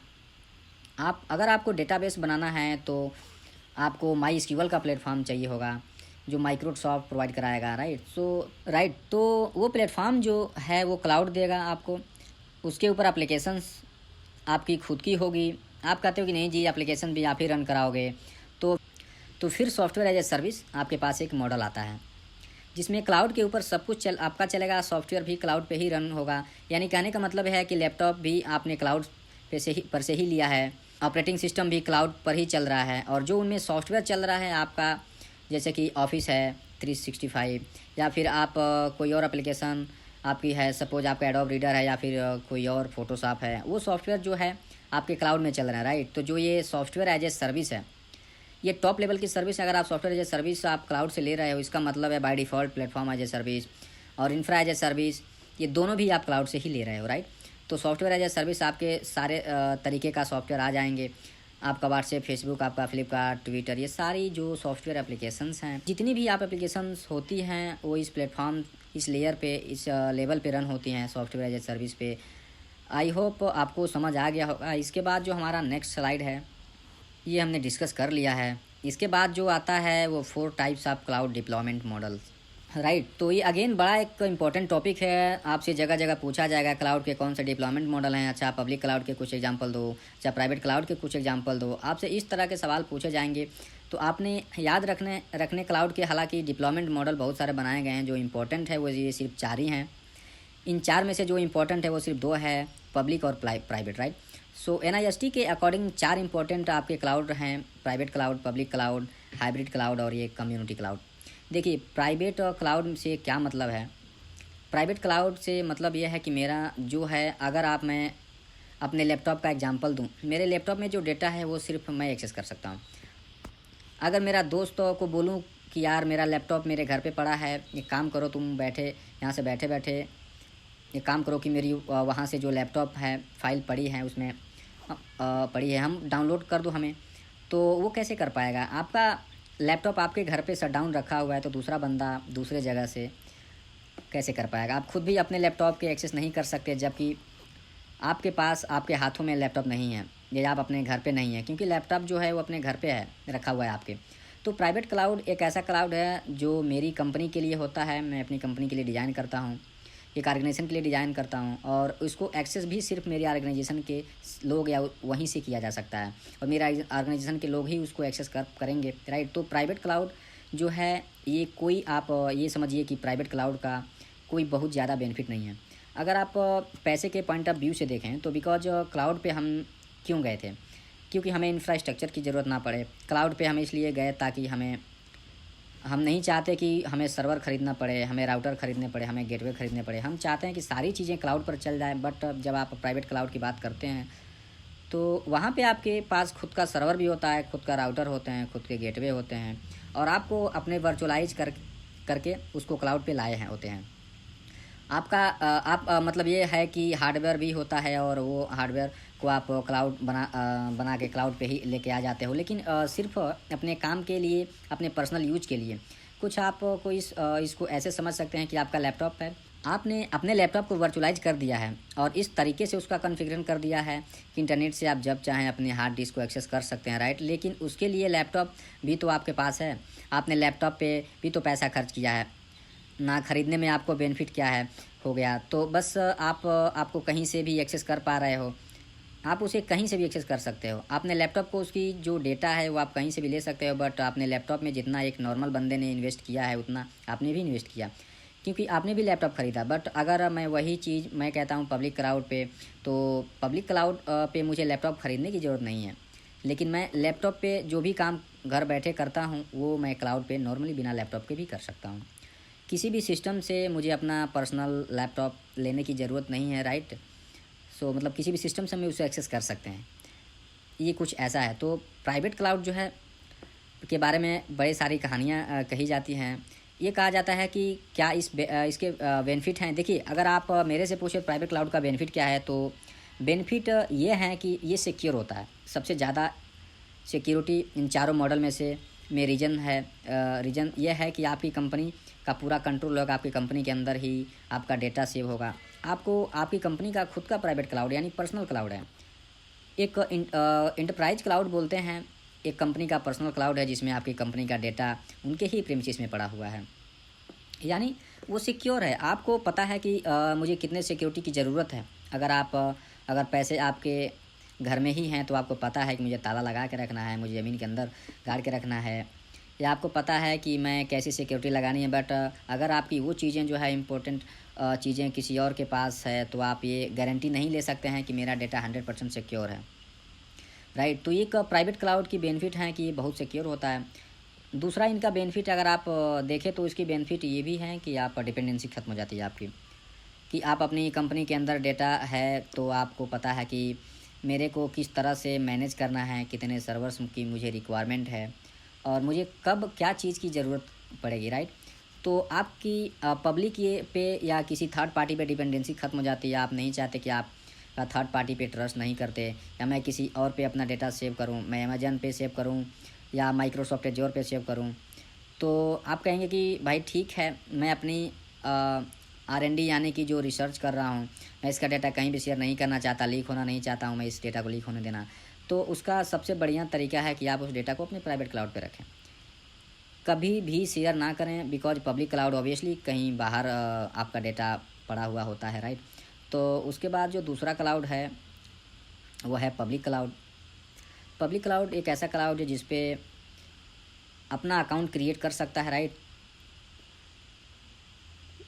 अगर आपको डेटाबेस बनाना है तो आपको MySQL का प्लेटफॉर्म चाहिए होगा जो माइक्रोसॉफ्ट प्रोवाइड कराएगा, राइट। तो वो प्लेटफॉर्म जो है वो क्लाउड देगा आपको। उसके ऊपर एप्लीकेशंस आपकी खुद की होगी। आप कहते हो कि नहीं जी एप्लीकेशन भी आप ही रन कराओगे, तो फिर सॉफ्टवेयर एज ए सर्विस आपके पास एक मॉडल आता है जिसमें क्लाउड के ऊपर सब कुछ आपका चलेगा, सॉफ्टवेयर भी क्लाउड पे ही रन होगा। यानी कहने का मतलब है कि लैपटॉप भी आपने क्लाउड पर से ही लिया है, ऑपरेटिंग सिस्टम भी क्लाउड पर ही चल रहा है, और जो उनमें सॉफ्टवेयर चल रहा है आपका, जैसे कि ऑफिस है 365, या फिर आप कोई और एप्लीकेशन आपकी है, सपोज आपका एडोब रीडर है, या फिर कोई और फोटोशॉप है, वो सॉफ्टवेयर जो है आपके क्लाउड में चल रहा है, राइट। तो जो ये सॉफ्टवेयर एज ए सर्विस है, ये टॉप लेवल की सर्विस है। अगर आप सॉफ्टवेयर एज ए सर्विस आप क्लाउड से ले रहे हो, इसका मतलब है by default platform as a service और इंफ्रा एज ए सर्विस, ये दोनों भी आप क्लाउड से ही ले रहे हो, राइट। तो सॉफ्टवेयर एज ए सर्विस आपके सारे तरीके का सॉफ्टवेयर आ जाएंगे, आपका व्हाट्सएप, फेसबुक, आपका फ्लिपकार्ट, ट्विटर, ये सारी जो सॉफ्टवेयर एप्लीकेशंस हैं, जितनी भी आप एप्लीकेशंस होती हैं, वो इस प्लेटफॉर्म, इस लेयर पे, इस लेवल पे रन होती हैं, सॉफ्टवेयर एज ए सर्विस पे। आई होप आपको समझ आ गया होगा। इसके बाद जो हमारा नेक्स्ट स्लाइड है, ये हमने डिस्कस कर लिया है। इसके बाद जो आता है वो 4 types of cloud deployment models, right. तो ये अगेन बड़ा एक इम्पॉर्टेंट टॉपिक है, आपसे जगह जगह पूछा जाएगा क्लाउड के कौन से डिप्लॉयमेंट मॉडल हैं। अच्छा, पब्लिक क्लाउड के कुछ एग्जांपल दो, अच्छा प्राइवेट क्लाउड के कुछ एग्जांपल दो, आपसे इस तरह के सवाल पूछे जाएंगे। तो आपने याद रखने क्लाउड के, हालांकि डिप्लॉयमेंट मॉडल बहुत सारे बनाए गए हैं, जो इंपॉर्टेंट है वो ये सिर्फ 4 ही हैं। इन 4 में से जो इंपॉर्टेंट है वो सिर्फ 2 है, पब्लिक और प्राइवेट, राइट। सो NIST के अकॉर्डिंग 4 इंपॉर्टेंट आपके क्लाउड हैं, private cloud, public cloud, hybrid cloud और ये कम्युनिटी क्लाउड। देखिए, प्राइवेट क्लाउड से क्या मतलब है। प्राइवेट क्लाउड से मतलब ये है कि मेरा जो है, अगर मैं अपने लैपटॉप का एग्जांपल दूं, मेरे लैपटॉप में जो डेटा है वो सिर्फ मैं एक्सेस कर सकता हूं। अगर मेरा दोस्तों को बोलूं कि यार मेरा लैपटॉप मेरे घर पे पड़ा है, एक काम करो, तुम बैठे यहाँ से बैठे बैठे एक काम करो कि मेरी वहाँ से जो लैपटॉप है फाइल पड़ी है, उसमें पड़ी है, हम डाउनलोड कर दो हमें, तो वो कैसे कर पाएगा। आपका लैपटॉप आपके घर पे शट डाउन रखा हुआ है, तो दूसरा बंदा दूसरे जगह से कैसे कर पाएगा। आप खुद भी अपने लैपटॉप के एक्सेस नहीं कर सकते, जबकि आपके पास, आपके हाथों में लैपटॉप नहीं है, या आप अपने घर पे नहीं है, क्योंकि लैपटॉप जो है वो अपने घर पे है, रखा हुआ है आपके। तो प्राइवेट क्लाउड एक ऐसा क्लाउड है जो मेरी कंपनी के लिए होता है, मैं अपनी कंपनी के लिए डिज़ाइन करता हूँ, एक ऑर्गेनाइजेशन के लिए डिज़ाइन करता हूँ, और उसको एक्सेस भी सिर्फ मेरी ऑर्गेनाइजेशन के लोग या वहीं से किया जा सकता है, और मेरा ऑर्गेनाइजेशन के लोग ही उसको एक्सेस करेंगे, राइट। तो प्राइवेट क्लाउड जो है, ये कोई, आप ये समझिए कि प्राइवेट क्लाउड का कोई बहुत ज़्यादा बेनिफिट नहीं है। अगर आप पैसे के पॉइंट ऑफ व्यू से देखें, तो बिकॉज क्लाउड पे हम क्यों गए थे, क्योंकि हमें इंफ्रास्ट्रक्चर की ज़रूरत ना पड़े। क्लाउड पे हम इसलिए गए ताकि हम नहीं चाहते कि हमें सर्वर ख़रीदना पड़े, हमें राउटर ख़रीदने पड़े, हमें गेटवे ख़रीदने पड़े। हम चाहते हैं कि सारी चीज़ें क्लाउड पर चल जाए। बट जब आप प्राइवेट क्लाउड की बात करते हैं, तो वहाँ पे आपके पास खुद का सर्वर भी होता है, खुद का राउटर होते हैं, खुद के गेटवे होते हैं, और आपको अपने वर्चुअलाइज करके उसको क्लाउड पे लाए हैं होते हैं। आपका मतलब ये है कि हार्डवेयर भी होता है, और वो हार्डवेयर को आप क्लाउड बना के क्लाउड पे ही लेके आ जाते हो, लेकिन सिर्फ अपने काम के लिए, अपने पर्सनल यूज के लिए। कुछ आपको इसको ऐसे समझ सकते हैं कि आपका लैपटॉप है, आपने अपने लैपटॉप को वर्चुअलाइज कर दिया है, और इस तरीके से उसका कॉन्फ़िगरेशन कर दिया है कि इंटरनेट से आप जब चाहें अपने हार्ड डिस्क को एक्सेस कर सकते हैं, राइट। लेकिन उसके लिए लैपटॉप भी तो आपके पास है, आपने लैपटॉप पे भी तो पैसा खर्च किया है ना, ख़रीदने में आपको बेनिफिट क्या है हो गया। तो बस आपको कहीं से भी एक्सेस कर पा रहे हो, आप उसे कहीं से भी एक्सेस कर सकते हो। आपने लैपटॉप को, उसकी जो डेटा है वो आप कहीं से भी ले सकते हो, बट आपने लैपटॉप में जितना एक नॉर्मल बंदे ने इन्वेस्ट किया है उतना आपने भी इन्वेस्ट किया, क्योंकि आपने भी लैपटॉप ख़रीदा। बट अगर मैं वही चीज़ मैं कहता हूँ पब्लिक क्लाउड पे, तो पब्लिक क्लाउड पे मुझे लैपटॉप ख़रीदने की ज़रूरत नहीं है, लेकिन मैं लैपटॉप पे जो भी काम घर बैठे करता हूँ वो मैं क्लाउड पे नॉर्मली बिना लैपटॉप के भी कर सकता हूँ। किसी भी सिस्टम से मुझे अपना पर्सनल लैपटॉप लेने की ज़रूरत नहीं है, राइट। सो मतलब किसी भी सिस्टम से हम उसे एक्सेस कर सकते हैं, ये कुछ ऐसा है। तो प्राइवेट क्लाउड जो है के बारे में बड़ी सारी कहानियाँ कही जाती हैं। ये कहा जाता है कि क्या इसके बेनिफिट हैं। देखिए, अगर आप मेरे से पूछे प्राइवेट क्लाउड का बेनिफिट क्या है, तो बेनिफिट ये है कि ये सिक्योर होता है। सबसे ज़्यादा सिक्योरिटी इन चारों मॉडल में से रीज़न ये है कि आपकी कंपनी का पूरा कंट्रोल होगा, आपकी कंपनी के अंदर ही आपका डेटा सेव होगा। आपकी कंपनी का खुद का प्राइवेट क्लाउड यानी पर्सनल क्लाउड है। एक इंटरप्राइज क्लाउड बोलते हैं, एक कंपनी का पर्सनल क्लाउड है जिसमें आपकी कंपनी का डेटा उनके ही प्रीमिसेस में पड़ा हुआ है, यानी वो सिक्योर है। आपको पता है कि मुझे कितने सिक्योरिटी की ज़रूरत है। अगर पैसे आपके घर में ही हैं तो आपको पता है कि मुझे ताला लगा के रखना है, मुझे ज़मीन के अंदर गाड़ के रखना है, या आपको पता है कि मैं कैसी सिक्योरिटी लगानी है, बट अगर आपकी वो चीज़ें जो है इम्पोर्टेंट चीज़ें किसी और के पास है, तो आप ये गारंटी नहीं ले सकते हैं कि मेरा डेटा 100% सिक्योर है, राइट। तो एक प्राइवेट क्लाउड की बेनिफिट है कि ये बहुत सिक्योर होता है। दूसरा इनका बेनिफिट अगर आप देखें तो इसकी बेनिफिट ये भी है कि आप डिपेंडेंसी ख़त्म हो जाती है आपकी, कि आप अपनी कंपनी के अंदर डेटा है तो आपको पता है कि मेरे को किस तरह से मैनेज करना है, कितने सर्वर्स की मुझे रिक्वायरमेंट है और मुझे कब क्या चीज़ की ज़रूरत पड़ेगी, राइट। तो आपकी पब्लिक ये पे या किसी थर्ड पार्टी पे डिपेंडेंसी ख़त्म हो जाती है। आप नहीं चाहते कि आप थर्ड पार्टी पे ट्रस्ट नहीं करते, या मैं किसी और पे अपना डेटा सेव करूं, मैं अमेजन पे सेव करूं या माइक्रोसॉफ्ट एज्योर पे सेव करूं, तो आप कहेंगे कि भाई ठीक है, मैं अपनी R&D यानी कि जो रिसर्च कर रहा हूँ, मैं इसका डेटा कहीं भी शेयर नहीं करना चाहता, लीक होना नहीं चाहता हूँ, मैं इस डेटा को लीक होने देना। तो उसका सबसे बढ़िया तरीका है कि आप उस डेटा को अपने प्राइवेट क्लाउड पे रखें, कभी भी शेयर ना करें, बिकॉज पब्लिक क्लाउड ऑब्वियसली कहीं बाहर आपका डेटा पड़ा हुआ होता है, राइट। तो उसके बाद जो दूसरा क्लाउड है वो है पब्लिक क्लाउड। पब्लिक क्लाउड एक ऐसा क्लाउड है जिसपे अपना अकाउंट क्रिएट कर सकता है, राइट।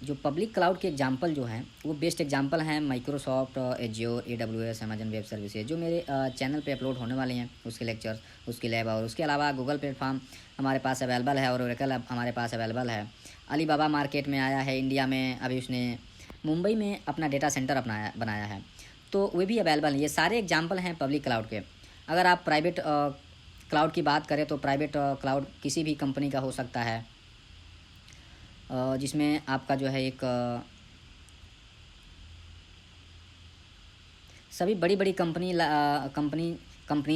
जो पब्लिक क्लाउड के एग्जांपल जो हैं वो बेस्ट एग्जांपल हैं Microsoft azure, AWS, Amazon web services, जो मेरे चैनल पे अपलोड होने वाले हैं, उसके लेक्चर्स, उसकी लैब, और उसके अलावा गूगल प्लेटफॉर्म हमारे पास अवेलेबल है और ओरेकल हमारे पास अवेलेबल है। अलीबाबा मार्केट में आया है इंडिया में, अभी उसने मुंबई में अपना डेटा सेंटर बनाया है, तो वे भी अवेलेबल हैं। ये सारे एग्जाम्पल हैं पब्लिक क्लाउड के। अगर आप प्राइवेट क्लाउड की बात करें तो प्राइवेट क्लाउड किसी भी कंपनी का हो सकता है, जिसमें आपका जो है एक सभी बड़ी बड़ी कंपनीज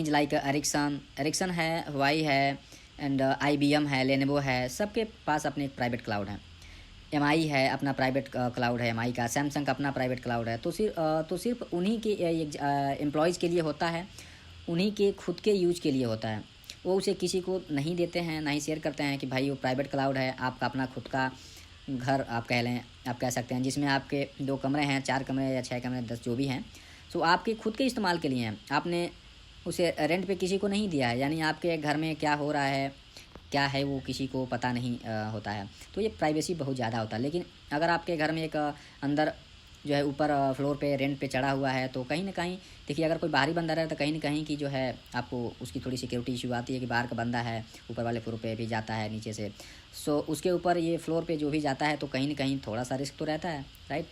लाइक एरिक्सन है, हवाई है, एंड IBM है, लेनोवो है, सबके पास अपने एक प्राइवेट क्लाउड है। MI है, अपना प्राइवेट क्लाउड है MI का, सैमसंग का अपना प्राइवेट क्लाउड है। तो सिर्फ उन्हीं के एम्प्लॉयज़ के लिए होता है, उन्हीं के खुद के यूज के लिए होता है। वो उसे किसी को नहीं देते हैं, ना ही शेयर करते हैं कि भाई वो प्राइवेट क्लाउड है, आपका अपना खुद का घर आप कह लें, आप कह सकते हैं, जिसमें आपके 2 कमरे हैं, 4 कमरे या 6 कमरे, 10 जो भी हैं, सो आपके खुद के इस्तेमाल के लिए हैं। आपने उसे रेंट पे किसी को नहीं दिया है, यानी आपके घर में क्या हो रहा है, क्या है, वो किसी को पता नहीं होता है। तो ये प्राइवेसी बहुत ज़्यादा होता है। लेकिन अगर आपके घर में एक अंदर जो है ऊपर फ्लोर पे रेंट पे चढ़ा हुआ है, तो कहीं ना कहीं देखिए, अगर कोई बाहरी बंदा रहे तो कहीं ना कहीं की जो है आपको उसकी थोड़ी सिक्योरिटी इशू आती है कि बाहर का बंदा है, ऊपर वाले फ्लोर पे भी जाता है नीचे से, सो उसके ऊपर ये फ्लोर पे जो भी जाता है तो कहीं ना कहीं थोड़ा सा रिस्क तो रहता है, राइट।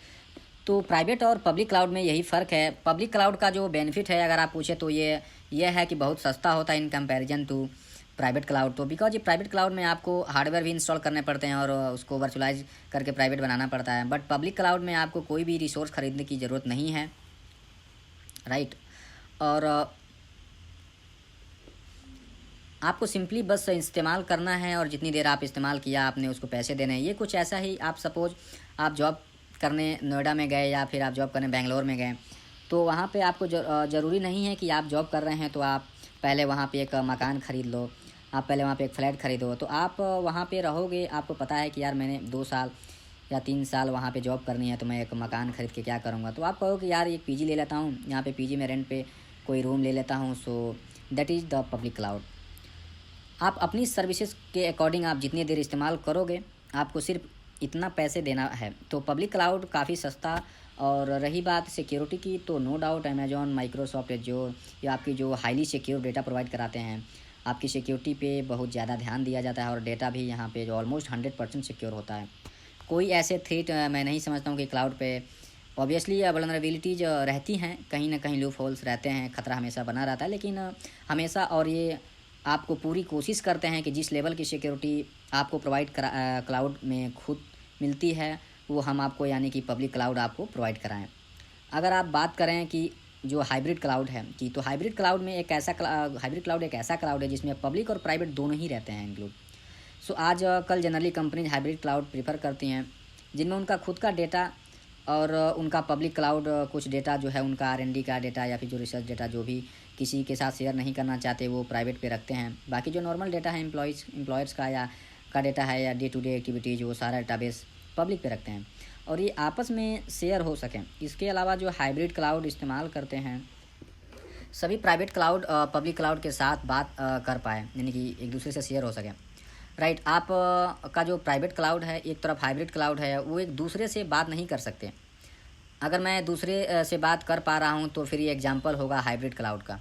तो प्राइवेट और पब्लिक क्लाउड में यही फ़र्क है। पब्लिक क्लाउड का जो बेनिफिट है अगर आप पूछे तो ये है कि बहुत सस्ता होता है in comparison to private cloud. तो बिकॉज ये प्राइवेट क्लाउड में आपको हार्डवेयर भी इंस्टॉल करने पड़ते हैं और उसको वर्चुअलाइज करके प्राइवेट बनाना पड़ता है, बट पब्लिक क्लाउड में आपको कोई भी रिसोर्स खरीदने की ज़रूरत नहीं है, राइट। और आपको सिंपली बस इस्तेमाल करना है, और जितनी देर आप इस्तेमाल किया आपने उसको पैसे देने हैं। ये कुछ ऐसा ही, आप सपोज़ आप जॉब करने नोएडा में गए या फिर आप जॉब करने बेंगलोर में गए, तो वहाँ पे आपको ज़रूरी नहीं है कि आप जॉब कर रहे हैं तो आप पहले वहाँ पे एक मकान ख़रीद लो, आप पहले वहाँ पे एक फ़्लैट ख़रीदो। तो आप वहाँ पे रहोगे, आपको पता है कि यार मैंने 2 साल या 3 साल वहाँ पे जॉब करनी है, तो मैं एक मकान ख़रीद के क्या करूँगा। तो आप कहोगे यार एक PG ले लेता हूँ, यहाँ पे PG में रेंट पे कोई रूम ले लेता हूँ। So that is the public cloud. आप अपनी सर्विसेज के अकॉर्डिंग आप जितनी देर इस्तेमाल करोगे आपको सिर्फ इतना पैसे देना है। तो पब्लिक क्लाउड काफ़ी सस्ता। और रही बात सिक्योरिटी की, तो no doubt Amazon, Microsoft Azure, या आपकी जो हाईली सिक्योर डेटा प्रोवाइड कराते हैं, आपकी सिक्योरिटी पे बहुत ज़्यादा ध्यान दिया जाता है, और डेटा भी यहाँ पे जो ऑलमोस्ट 100% सिक्योर होता है। कोई ऐसे थ्रेट मैं नहीं समझता हूँ कि क्लाउड पे ऑब्वियसली वल्नरेबिलिटीज रहती हैं, कहीं ना कहीं लूप होल्स रहते हैं, ख़तरा हमेशा बना रहता है, लेकिन हमेशा, और ये आपको पूरी कोशिश करते हैं कि जिस लेवल की सिक्योरिटी आपको प्रोवाइड क्लाउड में खुद मिलती है वो हम आपको, यानी कि पब्लिक क्लाउड आपको प्रोवाइड कराएं। अगर आप बात करें कि जो हाइब्रिड क्लाउड है कि, तो हाइब्रिड क्लाउड एक ऐसा क्लाउड है जिसमें पब्लिक और प्राइवेट दोनों ही रहते हैं इंक्लूड। सो आज कल generally companies hybrid cloud prefer करती हैं, जिनमें उनका खुद का डेटा और उनका पब्लिक क्लाउड कुछ डेटा जो है उनका R&D का डेटा या फिर जो रिसर्च डेटा जो भी किसी के साथ शेयर नहीं करना चाहते वो प्राइवेट पे रखते हैं। बाकी जो नॉर्मल डेटा है एम्प्लॉयर्स का डेटा है या डे टू डे एक्टिविटीज़, वो सारा डेटाबेस पब्लिक पे रखते हैं और ये आपस में शेयर हो सकें। इसके अलावा जो हाइब्रिड क्लाउड इस्तेमाल करते हैं सभी प्राइवेट क्लाउड पब्लिक क्लाउड के साथ बात कर पाए, यानी कि एक दूसरे से शेयर हो सके। राइट। आप का जो प्राइवेट क्लाउड है, एक तरफ हाइब्रिड क्लाउड है, वो एक दूसरे से बात नहीं कर सकते। अगर मैं दूसरे से बात कर पा रहा हूँ तो फिर ये एग्जांपल होगा हाइब्रिड क्लाउड का।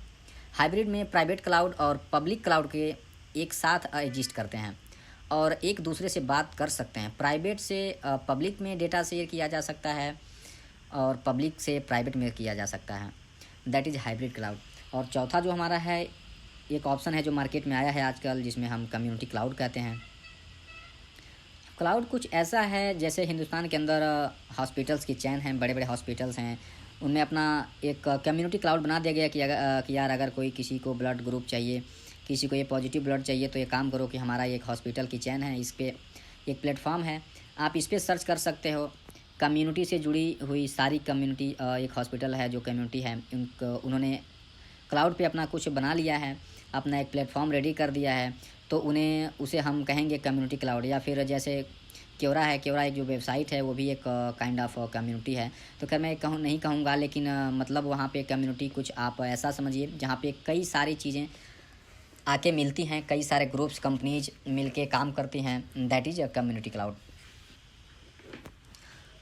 हाइब्रिड में प्राइवेट क्लाउड और पब्लिक क्लाउड के एक साथ एग्जिस्ट करते हैं और एक दूसरे से बात कर सकते हैं। प्राइवेट से पब्लिक में डेटा शेयर किया जा सकता है और पब्लिक से प्राइवेट में किया जा सकता है। That is hybrid cloud. और चौथा जो हमारा है, एक ऑप्शन है जो मार्केट में आया है आजकल, जिसमें हम कम्युनिटी क्लाउड कहते हैं। क्लाउड कुछ ऐसा है जैसे हिंदुस्तान के अंदर हॉस्पिटल्स की चैन हैं, बड़े बड़े हॉस्पिटल्स हैं, उनमें अपना एक कम्युनिटी क्लाउड बना दिया गया कि यार अगर कोई किसी को ब्लड ग्रुप चाहिए, किसी को ये पॉजिटिव ब्लड चाहिए, तो ये काम करो कि हमारा एक हॉस्पिटल की चैन है, इस पर एक प्लेटफॉर्म है, आप इस पर सर्च कर सकते हो। कम्युनिटी से जुड़ी हुई सारी कम्युनिटी, एक हॉस्पिटल है जो कम्युनिटी है, उन्होंने क्लाउड पे अपना कुछ बना लिया है, अपना एक प्लेटफॉर्म रेडी कर दिया है, तो उसे हम कहेंगे कम्युनिटी क्लाउड। या फिर जैसे क्योरा है, क्योरा एक जो वेबसाइट है वो भी एक काइंड ऑफ कम्युनिटी है। तो खैर मैं नहीं कहूँगा, लेकिन मतलब वहाँ पे कम्युनिटी कुछ आप ऐसा समझिए जहाँ पे कई सारी चीज़ें आके मिलती हैं, कई सारे ग्रुप्स कंपनीज मिलके काम करती हैं, that is a community cloud.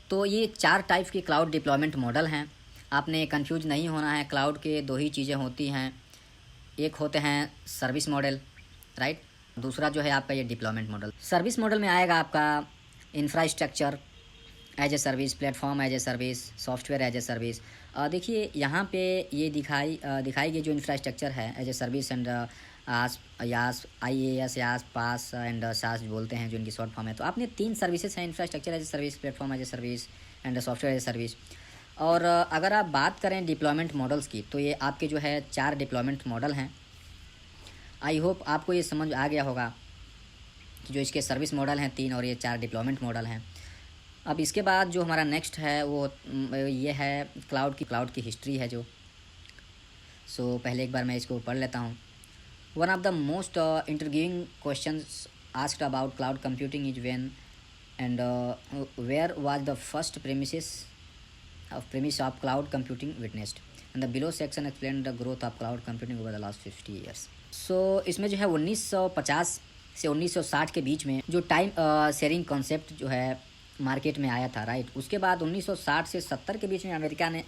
तो ये 4 टाइप के क्लाउड डिप्लॉयमेंट मॉडल हैं। आपने कंफ्यूज नहीं होना है, क्लाउड के 2 ही चीज़ें होती हैं, एक होते हैं सर्विस मॉडल, राइट, दूसरा जो है आपका ये डिप्लॉयमेंट मॉडल। सर्विस मॉडल में आएगा आपका infrastructure as a service, platform as a service, software as a service. देखिए यहाँ पे ये दिखाई गई जो इंफ्रास्ट्रक्चर है as a service and IaaS IaaS, IaaS, PaaS and SaaS बोलते हैं जो इनकी शॉर्ट फॉर्म है। तो आपने 3 सर्विसेज हैं, infrastructure as a service, platform as a service and software as a service. और अगर आप बात करें डिप्लॉयमेंट मॉडल्स की, तो ये आपके जो है 4 डिप्लॉयमेंट मॉडल हैं। आई होप आपको ये समझ आ गया होगा कि जो इसके सर्विस मॉडल हैं 3 और ये 4 डिप्लॉयमेंट मॉडल हैं। अब इसके बाद जो हमारा नेक्स्ट है वो ये है क्लाउड की हिस्ट्री है जो। सो पहले एक बार मैं इसको पढ़ लेता हूँ। One of the most intriguing questions asked about cloud computing is when and where was the first premise of cloud computing witnessed, and the below section explained the growth of cloud computing over the last 50 years. So इसमें जो है 1950 से 1960 के बीच में जो time sharing concept जो है market में आया था, राइट। उसके बाद 1960 से 70 के बीच में अमेरिका ने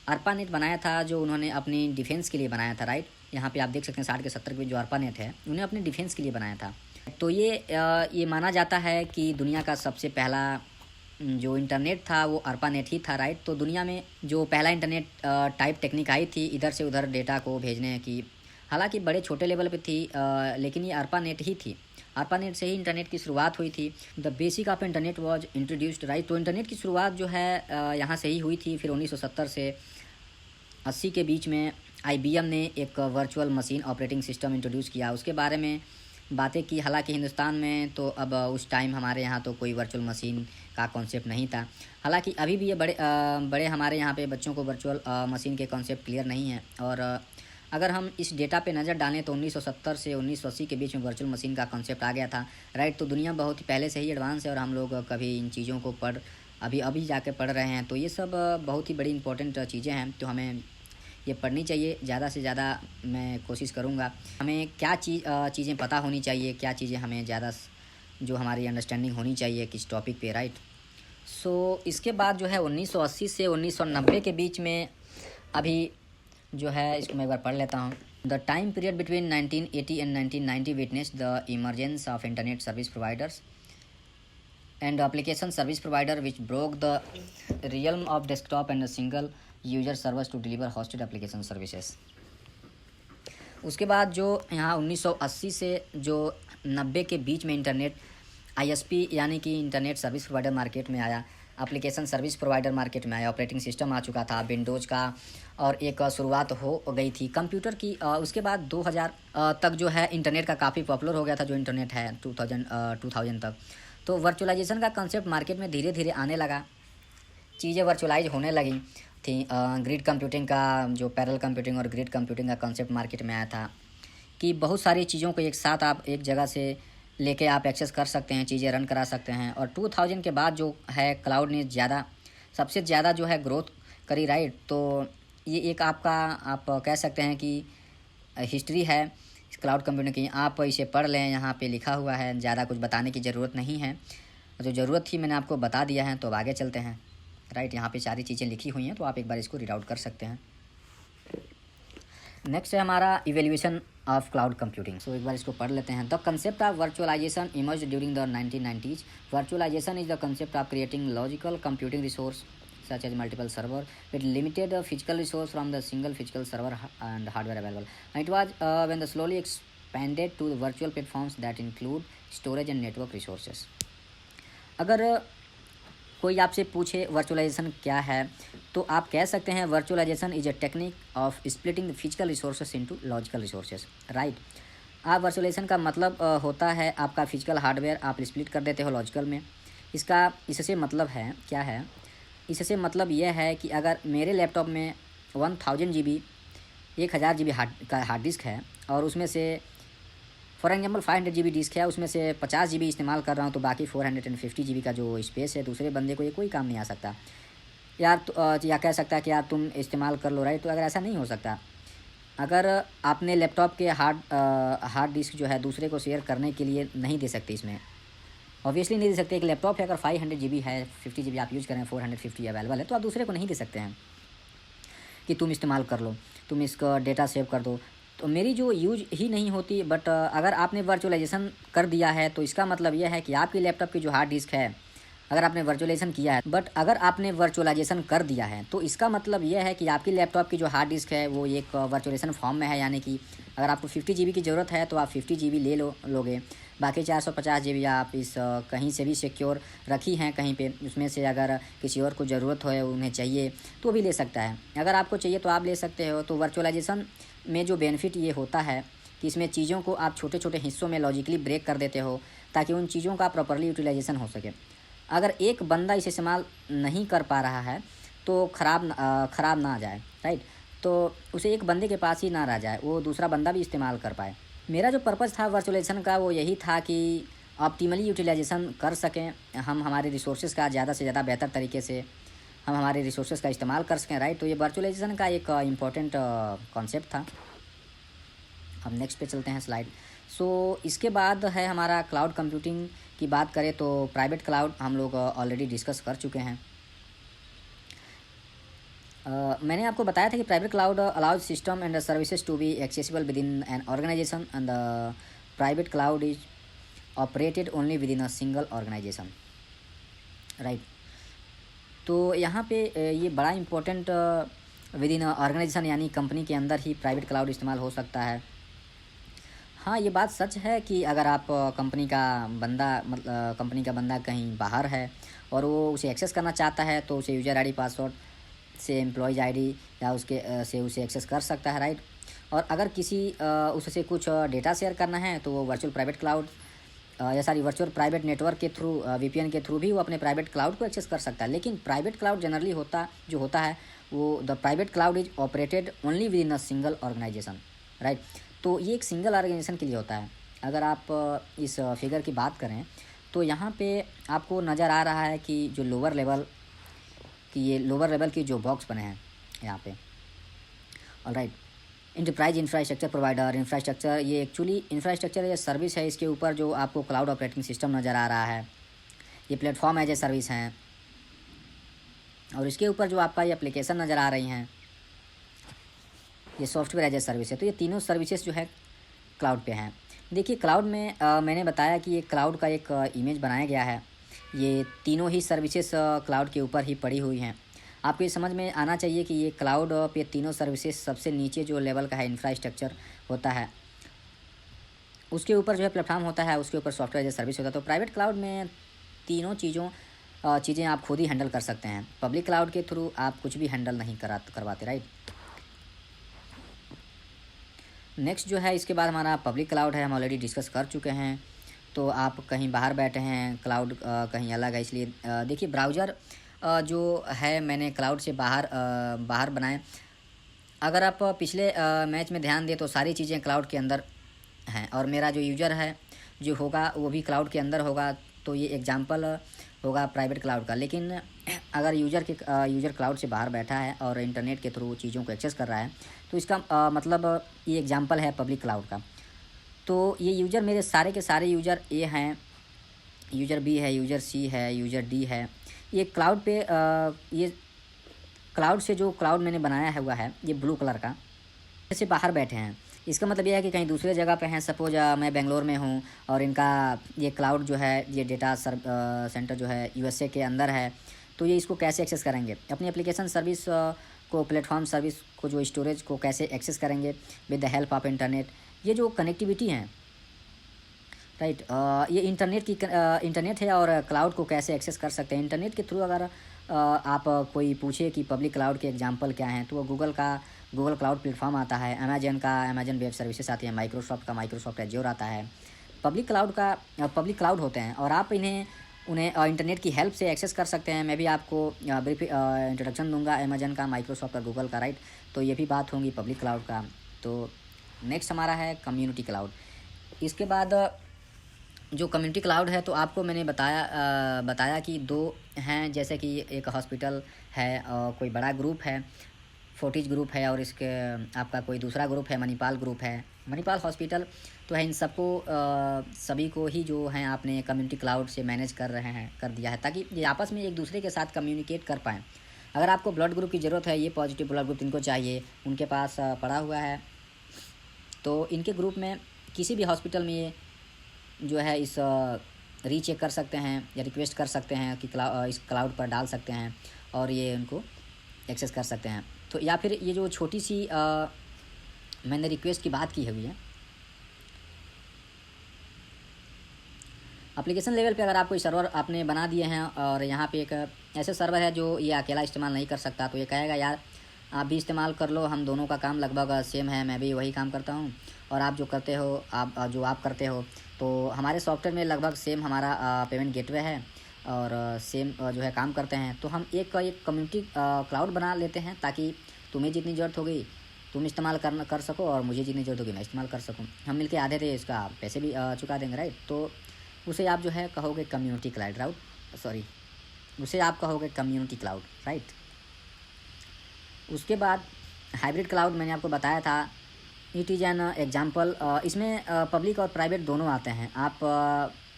ARPANET बनाया था, जो उन्होंने अपनी डिफेंस के लिए बनाया था, राइट। यहाँ पे आप देख सकते हैं 60 के 70 के बीच जो ARPANET है उन्हें अपने डिफेंस के लिए बनाया था। तो ये माना जाता है कि दुनिया का सबसे पहला जो इंटरनेट था वो ARPANET ही था, राइट। तो दुनिया में जो पहला इंटरनेट टाइप टेक्निक आई थी इधर से उधर डेटा को भेजने की, हालांकि बड़े छोटे लेवल पे थी, लेकिन ये ARPANET ही थी। ARPANET से ही इंटरनेट की शुरुआत हुई थी। The basic of internet was introduced, right. तो इंटरनेट की शुरुआत जो है यहाँ से ही हुई थी। फिर 1970 से 80 के बीच में IBM ने एक virtual machine operating system introduce किया, उसके बारे में बातें की। हालांकि हिंदुस्तान में तो अब उस टाइम हमारे यहाँ तो कोई वर्चुअल मशीन का कॉन्सेप्ट नहीं था। हालांकि अभी भी ये बड़े हमारे यहाँ पे बच्चों को वर्चुअल मशीन के कॉन्सेप्ट क्लियर नहीं है। और अगर हम इस डेटा पे नज़र डालें तो 1970 से 1980 के बीच में वर्चुअल मशीन का कॉन्सेप्ट आ गया था, राइट। तो दुनिया बहुत ही पहले से ही एडवांस है और हम लोग कभी इन चीज़ों को अभी जाके पढ़ रहे हैं। तो ये सब बहुत ही बड़ी इंपॉर्टेंट चीज़ें हैं, तो हमें ये पढ़नी चाहिए। ज़्यादा से ज़्यादा मैं कोशिश करूँगा। हमें क्या चीज़ें पता होनी चाहिए, क्या चीज़ें हमें ज़्यादा जो हमारी अंडरस्टैंडिंग होनी चाहिए किस टॉपिक पे, राइट। सो इसके बाद जो है 1980 से 1990 के बीच में अभी जो है, इसको मैं एक बार पढ़ लेता हूँ। The time period between 1980 and 1990 witness the emergence of internet service providers and application service provider which broke the realm of desktop and single user servers to deliver hosted application services. उसके बाद जो यहाँ 1980 से जो 90 के बीच में internet ISP यानी कि इंटरनेट सर्विस प्रोवाइडर मार्केट में आया, एप्लीकेशन सर्विस प्रोवाइडर मार्केट में आया, ऑपरेटिंग सिस्टम आ चुका था विंडोज़ का, और एक शुरुआत हो गई थी कंप्यूटर की। उसके बाद 2000 तक जो है इंटरनेट का काफ़ी पॉपुलर हो गया था जो इंटरनेट है 2000 तक। तो वर्चुअलाइजेशन का कंसेप्ट मार्केट में धीरे धीरे आने लगा, चीज़ें वर्चुअलाइज होने लगी थी। ग्रिड कंप्यूटिंग का जो पैरेलल कंप्यूटिंग और ग्रिड कंप्यूटिंग का कंसेप्ट मार्केट में आया था कि बहुत सारी चीज़ों को एक साथ आप एक जगह से लेके आप एक्सेस कर सकते हैं, चीज़ें रन करा सकते हैं। और 2000 के बाद जो है क्लाउड ने सबसे ज़्यादा जो है ग्रोथ करी, राइट। तो ये एक आप कह सकते हैं कि हिस्ट्री है इस क्लाउड कंप्यूटिंग की आप इसे पढ़ लें, यहाँ पे लिखा हुआ है, ज़्यादा कुछ बताने की ज़रूरत नहीं है। जो ज़रूरत थी मैंने आपको बता दिया है। तो अब आगे चलते हैं। राइट, यहाँ पे सारी चीज़ें लिखी हुई हैं, तो आप एक बार इसको रीड आउट कर सकते हैं। नेक्स्ट है हमारा evaluation of cloud computing. So एक बार इसको पढ़ लेते हैं। The concept of virtualization emerge during the 1990s। Virtualization is the concept of creating logical computing resource such as multiple server with limited physical resource from the single physical server and hardware available. And it was when the slowly expanded to the virtual platforms that include storage and network resources. अगर कोई आपसे पूछे virtualisation क्या है, तो आप कह सकते हैं virtualization is a technique of splitting the physical resources into logical resources. Right, आप वर्चुअलाइजेशन का मतलब होता है आपका फिजिकल हार्डवेयर आप स्प्लिट कर देते हो लॉजिकल में। इससे मतलब है क्या है, इससे मतलब यह है कि अगर मेरे लैपटॉप में 1000 GB 1000 GB हार्ड डिस्क है और उसमें से फॉर एग्जांपल 500 GB डिस्क है, उसमें से 50 GB इस्तेमाल कर रहा हूँ, तो बाकी 450 GB का जो स्पेस है दूसरे बंदे को ये कोई काम नहीं आ सकता यार। या कह सकता है कि यार तुम इस्तेमाल कर लो। राइट, तो अगर ऐसा नहीं हो सकता, अगर आपने लैपटॉप के हार्ड डिस्क जो है दूसरे को शेयर करने के लिए नहीं दे सकते, इसमें ऑब्वियसली नहीं दे सकते। एक लैपटॉप है, अगर 500 GB है, 50 GB आप यूज़ करें, 450 अवेलेबल है, तो आप दूसरे को नहीं दे सकते हैं कि तुम इस्तेमाल कर लो, तुम इसका डेटा सेव कर दो। तो मेरी जो यूज ही नहीं होती। बट अगर आपने वर्चुअलाइजेशन कर दिया है, तो इसका मतलब यह है कि आपकी लैपटॉप की जो हार्ड डिस्क है, अगर आपने वर्चुअलाइजेशन किया है, बट अगर आपने वर्चुअलाइजेशन कर दिया है, तो इसका मतलब यह है कि आपकी लैपटॉप की जो हार्ड डिस्क है वो एक वर्चुअलाइजेशन फॉर्म में है। यानी कि अगर आपको 50 GB की ज़रूरत है तो आप 50 GB लोगे, बाकी 450 GB आप इस कहीं से भी सिक्योर रखी हैं कहीं पे, उसमें से अगर किसी और को ज़रूरत हो, उन्हें चाहिए तो भी ले सकता है। अगर आपको चाहिए तो आप ले सकते हो। तो वर्चुअलाइजेशन में जो बेनिफिट ये होता है कि इसमें चीज़ों को आप छोटे छोटे हिस्सों में लॉजिकली ब्रेक कर देते हो, ताकि उन चीज़ों का प्रॉपर्ली यूटिलाइजेशन हो सके। अगर एक बंदा इसे इस्तेमाल नहीं कर पा रहा है तो ख़राब ना आ जाए। राइट, तो उसे एक बंदे के पास ही ना रह जाए, वो दूसरा बंदा भी इस्तेमाल कर पाए। मेरा जो पर्पज़ था वर्चुअलाइजेशन का वो यही था कि ऑप्टिमली यूटिलाइजेशन कर सकें हम हमारे रिसोर्सेज का, ज़्यादा से ज़्यादा बेहतर तरीके से हम हमारे रिसोर्सेज का इस्तेमाल कर सकें। राइट, तो ये वर्चुअलाइजेशन का एक इम्पॉर्टेंट कॉन्सेप्ट था। अब नेक्स्ट पे चलते हैं स्लाइड। सो इसके बाद है हमारा क्लाउड कंप्यूटिंग की बात करें तो प्राइवेट क्लाउड हम लोग ऑलरेडी डिस्कस कर चुके हैं। मैंने आपको बताया था कि private cloud allows system and services to be accessible within an organization and the private cloud is operated only within a single organization. Right, तो यहाँ पे ये बड़ा इम्पोर्टेंट विद इन ऑर्गेनाइजेशन यानी कंपनी के अंदर ही private cloud इस्तेमाल हो सकता है। हाँ, ये बात सच है कि अगर आप कंपनी का बंदा कहीं बाहर है और वो उसे एक्सेस करना चाहता है, तो उसे यूज़र आईडी पासवर्ड से एम्प्लॉयज़ आईडी या उसके से उसे एक्सेस कर सकता है। राइट, और अगर किसी उससे कुछ डेटा शेयर करना है तो वो वर्चुअल प्राइवेट नेटवर्क के थ्रू VPN के थ्रू भी वो अपने प्राइवेट क्लाउड को एक्सेस कर सकता है। लेकिन प्राइवेट क्लाउड जनरली होता है वो the private cloud is operated only within a single organization. Right, तो ये एक सिंगल ऑर्गेनाइजेशन के लिए होता है। अगर आप इस फिगर की बात करें तो यहाँ पे आपको नज़र आ रहा है कि जो लोअर लेवल की जो बॉक्स बने हैं यहाँ पे। Alright, enterprise infrastructure provider, infrastructure, ये एक्चुअली इंफ्रास्ट्रक्चर या सर्विस है। इसके ऊपर जो आपको क्लाउड ऑपरेटिंग सिस्टम नज़र आ रहा है, ये प्लेटफॉर्म एज ए सर्विस हैं, और इसके ऊपर जो आपका ये एप्लीकेशन नज़र आ रही हैं, ये सॉफ्टवेयर एज ए सर्विस है। तो ये तीनों सर्विसेज जो है क्लाउड पे हैं। देखिए, क्लाउड में मैंने बताया कि ये क्लाउड का एक इमेज बनाया गया है। ये तीनों ही सर्विसेज क्लाउड के ऊपर ही पड़ी हुई हैं। आपको ये समझ में आना चाहिए कि ये क्लाउड पे तीनों सर्विसेज सबसे नीचे जो लेवल का है इंफ्रास्ट्रक्चर होता है, उसके ऊपर जो है प्लेटफॉर्म होता है, उसके ऊपर सॉफ्टवेयर एज ए सर्विस होता है। तो प्राइवेट क्लाउड में तीनों चीज़ें आप खुद ही हैंडल कर सकते हैं। पब्लिक क्लाउड के थ्रू आप कुछ भी हैंडल नहीं करवाते। राइट, नेक्स्ट जो है इसके बाद हमारा पब्लिक क्लाउड है, हम ऑलरेडी डिस्कस कर चुके हैं। तो आप कहीं बाहर बैठे हैं, क्लाउड कहीं अलग है, इसलिए देखिए ब्राउज़र जो है मैंने क्लाउड से बाहर बनाए। अगर आप पिछले मैच में ध्यान दें तो सारी चीज़ें क्लाउड के अंदर हैं, और मेरा जो यूज़र है जो होगा वो भी क्लाउड के अंदर होगा। तो ये एग्जांपल होगा प्राइवेट क्लाउड का। लेकिन अगर यूज़र क्लाउड से बाहर बैठा है और इंटरनेट के थ्रू चीज़ों को एक्सेस कर रहा है, तो इसका मतलब ये एग्जांपल है पब्लिक क्लाउड का। तो ये यूज़र मेरे सारे के सारे यूज़र ए हैं, यूज़र बी है, यूज़र सी है, यूज़र डी है। ये क्लाउड पे ये क्लाउड से जो क्लाउड मैंने बनाया है हुआ है ये ब्लू कलर का, से बाहर बैठे हैं। इसका मतलब ये है कि कहीं दूसरे जगह पे हैं। सपोज मैं बेंगलोर में हूँ और इनका ये क्लाउड जो है, ये डेटा सेंटर जो है यूएसए के अंदर है, तो ये इसको कैसे एक्सेस करेंगे? अपनी एप्लीकेशन सर्विस को, प्लेटफॉर्म सर्विस को, जो स्टोरेज को कैसे एक्सेस करेंगे with the help of internet. ये जो कनेक्टिविटी है, राइट, ये इंटरनेट है और क्लाउड को कैसे एक्सेस कर सकते हैं इंटरनेट के थ्रू। अगर आप कोई पूछे कि पब्लिक क्लाउड के एग्जांपल क्या हैं, तो वो गूगल क्लाउड प्लेटफॉर्म आता है, अमेजन वेब सर्विसेज आती है, माइक्रोसॉफ्ट का माइक्रोसॉफ्ट एज्योर आता है। पब्लिक क्लाउड होते हैं और आप उन्हें इंटरनेट की हेल्प से एक्सेस कर सकते हैं। मैं भी आपको ब्रीफ इंट्रोडक्शन दूंगा अमेजन का, माइक्रोसॉफ्ट का, गूगल का, राइट। तो ये भी बात होंगी पब्लिक क्लाउड का। तो नेक्स्ट हमारा है कम्युनिटी क्लाउड। इसके बाद जो कम्युनिटी क्लाउड है, तो आपको मैंने बताया कि दो हैं, जैसे कि एक हॉस्पिटल है और कोई बड़ा ग्रुप है, फोर्टिज ग्रुप है, और इसके आपका कोई दूसरा ग्रुप है, मणिपाल ग्रुप है, मणिपाल हॉस्पिटल। तो है इन सबको सभी को ही जो हैं आपने कम्युनिटी क्लाउड से मैनेज कर दिया है, ताकि ये आपस में एक दूसरे के साथ कम्युनिकेट कर पाएँ। अगर आपको ब्लड ग्रुप की ज़रूरत है, ये पॉजिटिव ब्लड ग्रुप इनको चाहिए, उनके पास पड़ा हुआ है, तो इनके ग्रुप में किसी भी हॉस्पिटल में ये जो है इस रीचेक कर सकते हैं या रिक्वेस्ट कर सकते हैं कि इस क्लाउड पर डाल सकते हैं और ये उनको एक्सेस कर सकते हैं। तो या फिर ये जो छोटी सी मैंने रिक्वेस्ट की बात की हुई है, एप्लीकेशन लेवल पे अगर आप कोई सर्वर आपने बना दिए हैं और यहाँ पे एक ऐसे सर्वर है जो ये अकेला इस्तेमाल नहीं कर सकता, तो ये कहेगा यार आप भी इस्तेमाल कर लो, हम दोनों का काम लगभग सेम है, मैं भी वही काम करता हूँ और आप जो करते हो तो हमारे सॉफ्टवेयर में लगभग सेम हमारा पेमेंट गेटवे है और सेम जो है काम करते हैं। तो हम एक कम्युनिटी क्लाउड बना लेते हैं, ताकि तुम्हें जितनी ज़रूरत होगी तुम इस्तेमाल कर सको और मुझे जितनी ज़रूरत होगी मैं इस्तेमाल कर सकूँ। हम मिलके आधे थे इसका पैसे भी चुका देंगे, राइट। तो उसे आप जो है कहोगे कम्युनिटी क्लाउड, राइट। उसके बाद हाइब्रिड क्लाउड मैंने आपको बताया था, इट इज़ एन एग्जाम्पल। इसमें पब्लिक और प्राइवेट दोनों आते हैं। आप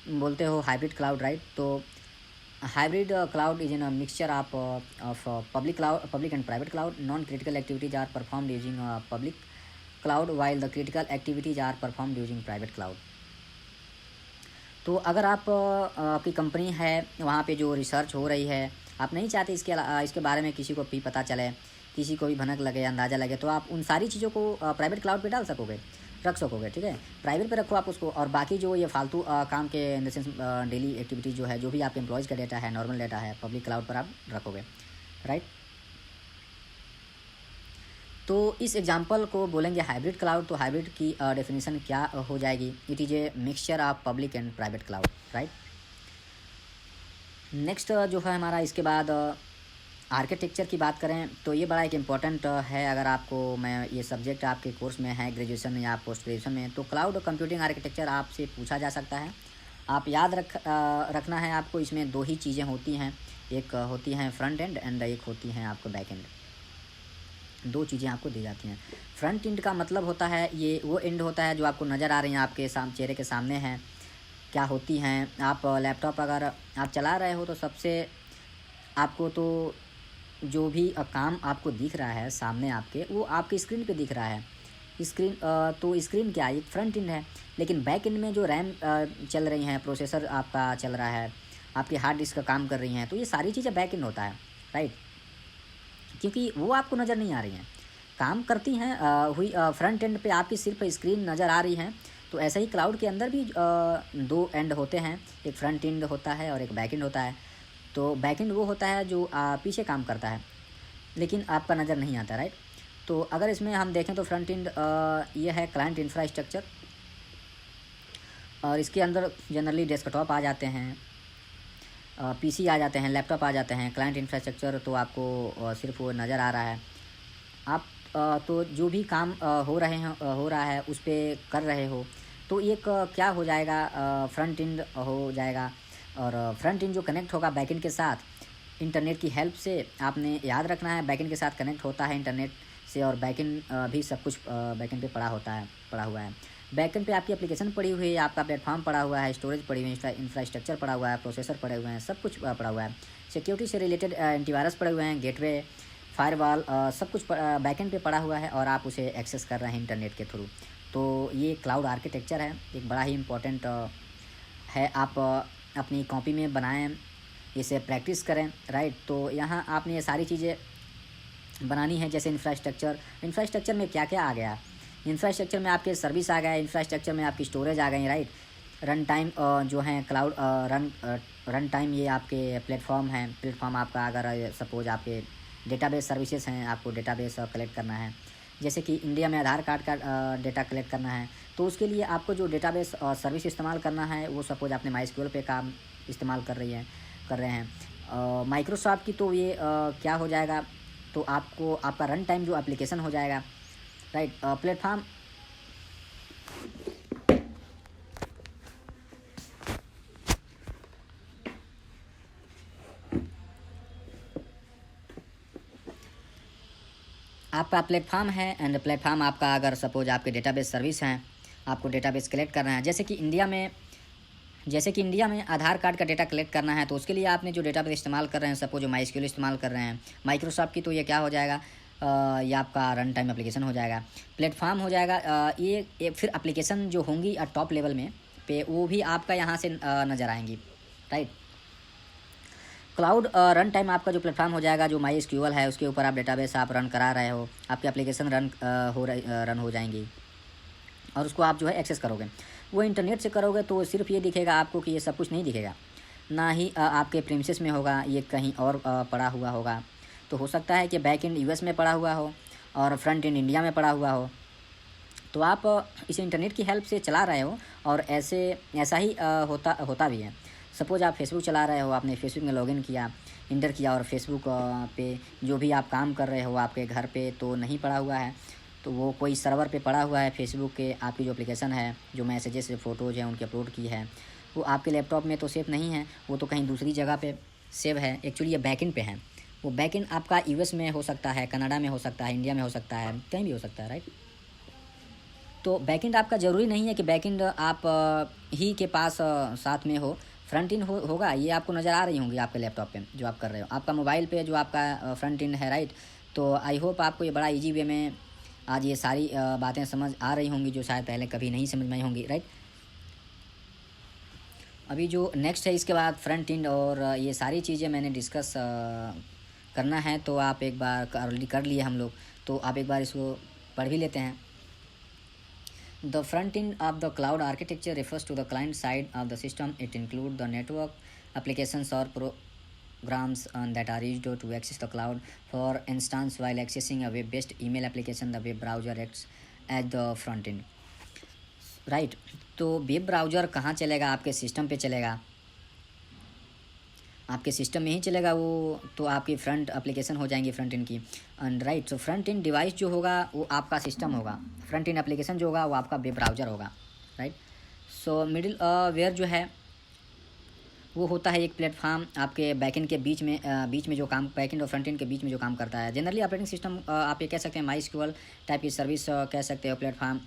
बोलते हो हाइब्रिड क्लाउड, राइट। तो hybrid cloud is in a mixture of public and private cloud. Non critical activities are performed using public cloud while the critical activities are performed using private cloud. तो अगर आपकी company है, वहाँ पे जो research हो रही है, आप नहीं चाहते इसके बारे में किसी को भी पता चले, किसी को भी भनक लगे, अंदाज़ा लगे, तो आप उन सारी चीज़ों को प्राइवेट क्लाउड पे रख सकोगे, ठीक है। प्राइवेट पे रखो आप उसको, और बाकी जो ये फालतू काम के in the sense daily activities जो है, जो भी आपके एम्प्लॉयज़ का डेटा है, नॉर्मल डेटा है, पब्लिक क्लाउड पर आप रखोगे, राइट। तो इस एग्जांपल को बोलेंगे हाइब्रिड क्लाउड। तो हाइब्रिड की डेफिनेशन क्या हो जाएगी? It is a mixture of public and private cloud, right. Next जो है हमारा, इसके बाद आर्किटेक्चर की बात करें तो ये बड़ा एक इम्पॉर्टेंट है। अगर आपको ये सब्जेक्ट आपके कोर्स में है, ग्रेजुएशन या पोस्ट ग्रेजुएशन में, तो क्लाउड कंप्यूटिंग आर्किटेक्चर आपसे पूछा जा सकता है। आप याद रखना है आपको, इसमें दो ही चीज़ें होती हैं, एक होती हैं फ्रंट एंड एक होती हैं आपको बैक एंड। दो चीज़ें आपको दी जाती हैं। फ्रंट एंड का मतलब होता है, ये वो एंड होता है जो आपको नज़र आ रही हैं, आपके चेहरे के सामने हैं, क्या होती हैं। आप लैपटॉप अगर आप चला रहे हो तो सबसे आपको तो जो भी काम आपको दिख रहा है सामने आपके, वो आपकी स्क्रीन पे दिख रहा है। तो स्क्रीन क्या है? एक फ्रंट एंड है। लेकिन बैक एंड में जो रैम चल रही हैं, प्रोसेसर आपका चल रहा है, आपकी हार्ड डिस्क का काम कर रही हैं, तो ये सारी चीज़ें बैक एंड होता है, राइट। क्योंकि वो आपको नज़र नहीं आ रही हैं, काम करती हैं फ्रंट एंड पे आपकी सिर्फ स्क्रीन नज़र आ रही हैं। तो ऐसे ही क्लाउड के अंदर भी दो एंड होते हैं, एक फ्रंट एंड होता है और एक बैक एंड होता है। तो बैक एंड वो होता है जो पीछे काम करता है, लेकिन आपका नज़र नहीं आता, राइट। तो अगर इसमें हम देखें तो फ्रंट एंड ये है क्लाइंट इंफ्रास्ट्रक्चर, और इसके अंदर जनरली डेस्कटॉप आ जाते हैं, पीसी आ जाते हैं, लैपटॉप आ जाते हैं। क्लाइंट इंफ्रास्ट्रक्चर तो आपको सिर्फ वो नज़र आ रहा है। आप तो जो भी काम हो रहा है उस पर कर रहे हो, तो एक क्या हो जाएगा, फ्रंट एंड हो जाएगा। और फ्रंट एंड जो कनेक्ट होगा बैकएंड के साथ इंटरनेट की हेल्प से, आपने याद रखना है बैकएंड के साथ कनेक्ट होता है इंटरनेट से, और बैकएंड भी सब कुछ बैकएंड पे पड़ा हुआ है। बैकएंड पे आपकी एप्लीकेशन पड़ी हुई है, आपका प्लेटफॉर्म पड़ा हुआ है, स्टोरेज पड़ी हुई है, इंफ्रास्ट्रक्चर पड़ा हुआ है, प्रोसेसर पड़े हुए हैं, सब कुछ पड़ा हुआ है। सिक्योरिटी से रिलेटेड एंटीवायरस पड़े हुए हैं, गेटवे, फायरवॉल, सब कुछ बैकएंड पे पड़ा हुआ है और आप उसे एक्सेस कर रहे हैं इंटरनेट के थ्रू। तो ये क्लाउड आर्किटेक्चर है, एक बड़ा ही इम्पोर्टेंट है। आप अपनी कॉपी में बनाएं, इसे प्रैक्टिस करें, राइट। तो यहाँ आपने ये सारी चीज़ें बनानी है। जैसे इंफ्रास्ट्रक्चर में क्या क्या आ गया, इंफ्रास्ट्रक्चर में आपके सर्विस आ गया, इंफ्रास्ट्रक्चर में आपकी स्टोरेज आ गई, राइट। रन टाइम जो है क्लाउड रन टाइम, ये आपके प्लेटफॉर्म आपका, अगर सपोज आपके डेटाबेस सर्विसेज हैं, आपको डेटाबेस कलेक्ट करना है, जैसे कि इंडिया में आधार कार्ड का डेटा कलेक्ट करना है, तो उसके लिए आपको जो डेटाबेस सर्विस इस्तेमाल करना है, वो सपोज आपने माइस्क्यूएल पे काम इस्तेमाल कर रहे हैं माइक्रोसॉफ्ट की, तो ये क्या हो जाएगा, तो आपको आपका रन टाइम जो एप्लीकेशन हो जाएगा, राइट। प्लेटफॉर्म आपका प्लेटफॉर्म है, एंड प्लेटफॉर्म आपका, अगर सपोज आपके डेटाबेस सर्विस हैं, आपको डेटाबेस कलेक्ट करना है, जैसे कि इंडिया में आधार कार्ड का डेटा कलेक्ट करना है, तो उसके लिए आपने जो डेटाबेस इस्तेमाल कर रहे हैं, सपोज जो माइस्क्यूएल इस्तेमाल कर रहे हैं माइक्रोसॉफ्ट की, तो ये क्या हो जाएगा, ये आपका रन टाइम एप्लीकेशन हो जाएगा, प्लेटफॉर्म हो जाएगा। ये फिर एप्लीकेशन जो होंगी टॉप लेवल में पे, वो भी आपका यहाँ से नज़र आएंगी, राइट। क्लाउड रन टाइम आपका जो प्लेटफॉर्म हो जाएगा, जो माइस्क्यूएल है उसके ऊपर आप डेटाबेस आप रन करा रहे हो, आपकी एप्लीकेशन रन हो जाएंगी और उसको आप जो है एक्सेस करोगे। वो इंटरनेट से करोगे तो सिर्फ ये दिखेगा आपको कि ये सब कुछ नहीं दिखेगा, ना ही आपके प्रीमिसेस में होगा, ये कहीं और पड़ा हुआ होगा। तो हो सकता है कि बैक एंड यूएस में पड़ा हुआ हो और फ्रंट एंड इंडिया में पड़ा हुआ हो, तो आप इसे इंटरनेट की हेल्प से चला रहे हो और ऐसा ही होता भी है। सपोज आप फेसबुक चला रहे हो, आपने फेसबुक में लॉगिन किया, इंटर किया, और फेसबुक पे जो भी आप काम कर रहे हो आपके घर पे तो नहीं पड़ा हुआ है, तो वो कोई सर्वर पे पड़ा हुआ है फेसबुक के। आपकी जो एप्लीकेशन है, जो मैसेजेस फ़ोटोज़ हैं उनके अपलोड की है, वो आपके लैपटॉप में तो सेव नहीं है, वो तो कहीं दूसरी जगह पे सेव है। एक्चुअली ये बैकएंड पे है, वो बैकएंड आपका यूएस में हो सकता है, कनाडा में हो सकता है, इंडिया में हो सकता है, कहीं भी हो सकता है, राइट। तो बैकएंड आपका ज़रूरी नहीं है कि बैकएंड आप ही के पास साथ में हो, फ्रंट इन होगा। ये आपको नज़र आ रही होंगी आपके लैपटॉप पे जो आप कर रहे हो, आपका मोबाइल पे जो आपका फ्रंट इन है, राइट। तो आई होप आपको ये बड़ा इजी वे में आज ये सारी बातें समझ आ रही होंगी, जो शायद पहले कभी नहीं समझ में आई होंगी, राइट। अभी जो नेक्स्ट है, इसके बाद फ्रंट एंड और ये सारी चीज़ें मैंने डिस्कस करना है, तो आप एक बार ऑलरेडी कर लिए हम लोग, तो आप एक बार इसको पढ़ भी लेते हैं। The front end of the cloud architecture refers to the client side of the system. It includes the network applications or programs that are used to access the cloud. For instance, while accessing a web-based email application, the web browser acts as the front end. Right. तो web browser कहाँ चलेगा, आपके system पे चलेगा, आपके system में ही चलेगा वो, तो आपकी फ्रंट एप्लीकेशन हो जाएंगी फ्रंट एंड की, एंड राइट। तो फ्रंट एंड डिवाइस जो होगा वो आपका सिस्टम होगा, फ्रंट एंड एप्लीकेशन जो होगा वो आपका वेब ब्राउज़र होगा, राइट। सो मिडिल वेयर जो है वो होता है एक प्लेटफॉर्म आपके बैकएंड के बीच में जो काम, बैकएंड और फ्रंट एंड के बीच में जो काम करता है। जनरली ऑपरेटिंग सिस्टम आप ये कह सकते हैं माइस्क्यूएल टाइप की सर्विस कह सकते हो, प्लेटफॉर्म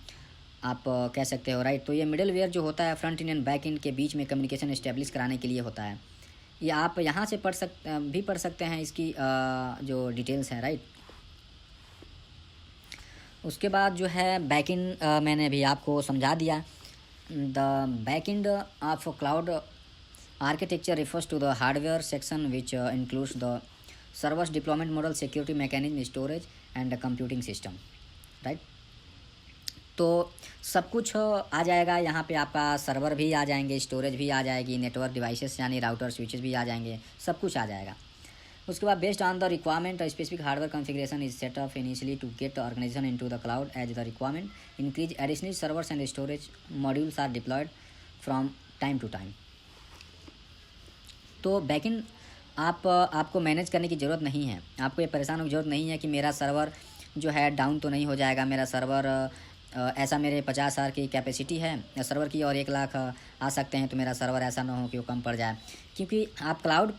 आप कह सकते हो, राइट। तो ये मिडिल वेयर जो होता है front end and back and के बीच में कम्युनिकेशन इस्टेब्लिश कराने के लिए होता है। ये आप यहाँ से पढ़ सकते हैं इसकी जो डिटेल्स हैं, राइट। उसके बाद जो है बैकएंड मैंने अभी आपको समझा दिया। The backend of cloud architecture refers to the hardware section which includes the servers deployment model, security mechanism, storage and computing system, right. तो सब कुछ आ जाएगा यहाँ पे, आपका सर्वर भी आ जाएंगे, स्टोरेज भी आ जाएगी, नेटवर्क डिवाइसेस यानी राउटर स्विचेस भी आ जाएंगे, सब कुछ आ जाएगा। उसके बाद based on the requirement specific hardware configuration is set up initially to get organisation into the cloud as the requirement increase additional servers and storage modules are deployed from time to time. तो backend आपको manage करने की ज़रूरत नहीं है, आपको ये परेशान होने की ज़रूरत नहीं है कि मेरा सर्वर जो है डाउन तो नहीं हो जाएगा, मेरा सर्वर ऐसा मेरे 50,000 की कैपेसिटी है सर्वर की और 1 लाख आ सकते हैं, तो मेरा सर्वर ऐसा ना हो कि वो कम पड़ जाए, क्योंकि आप क्लाउड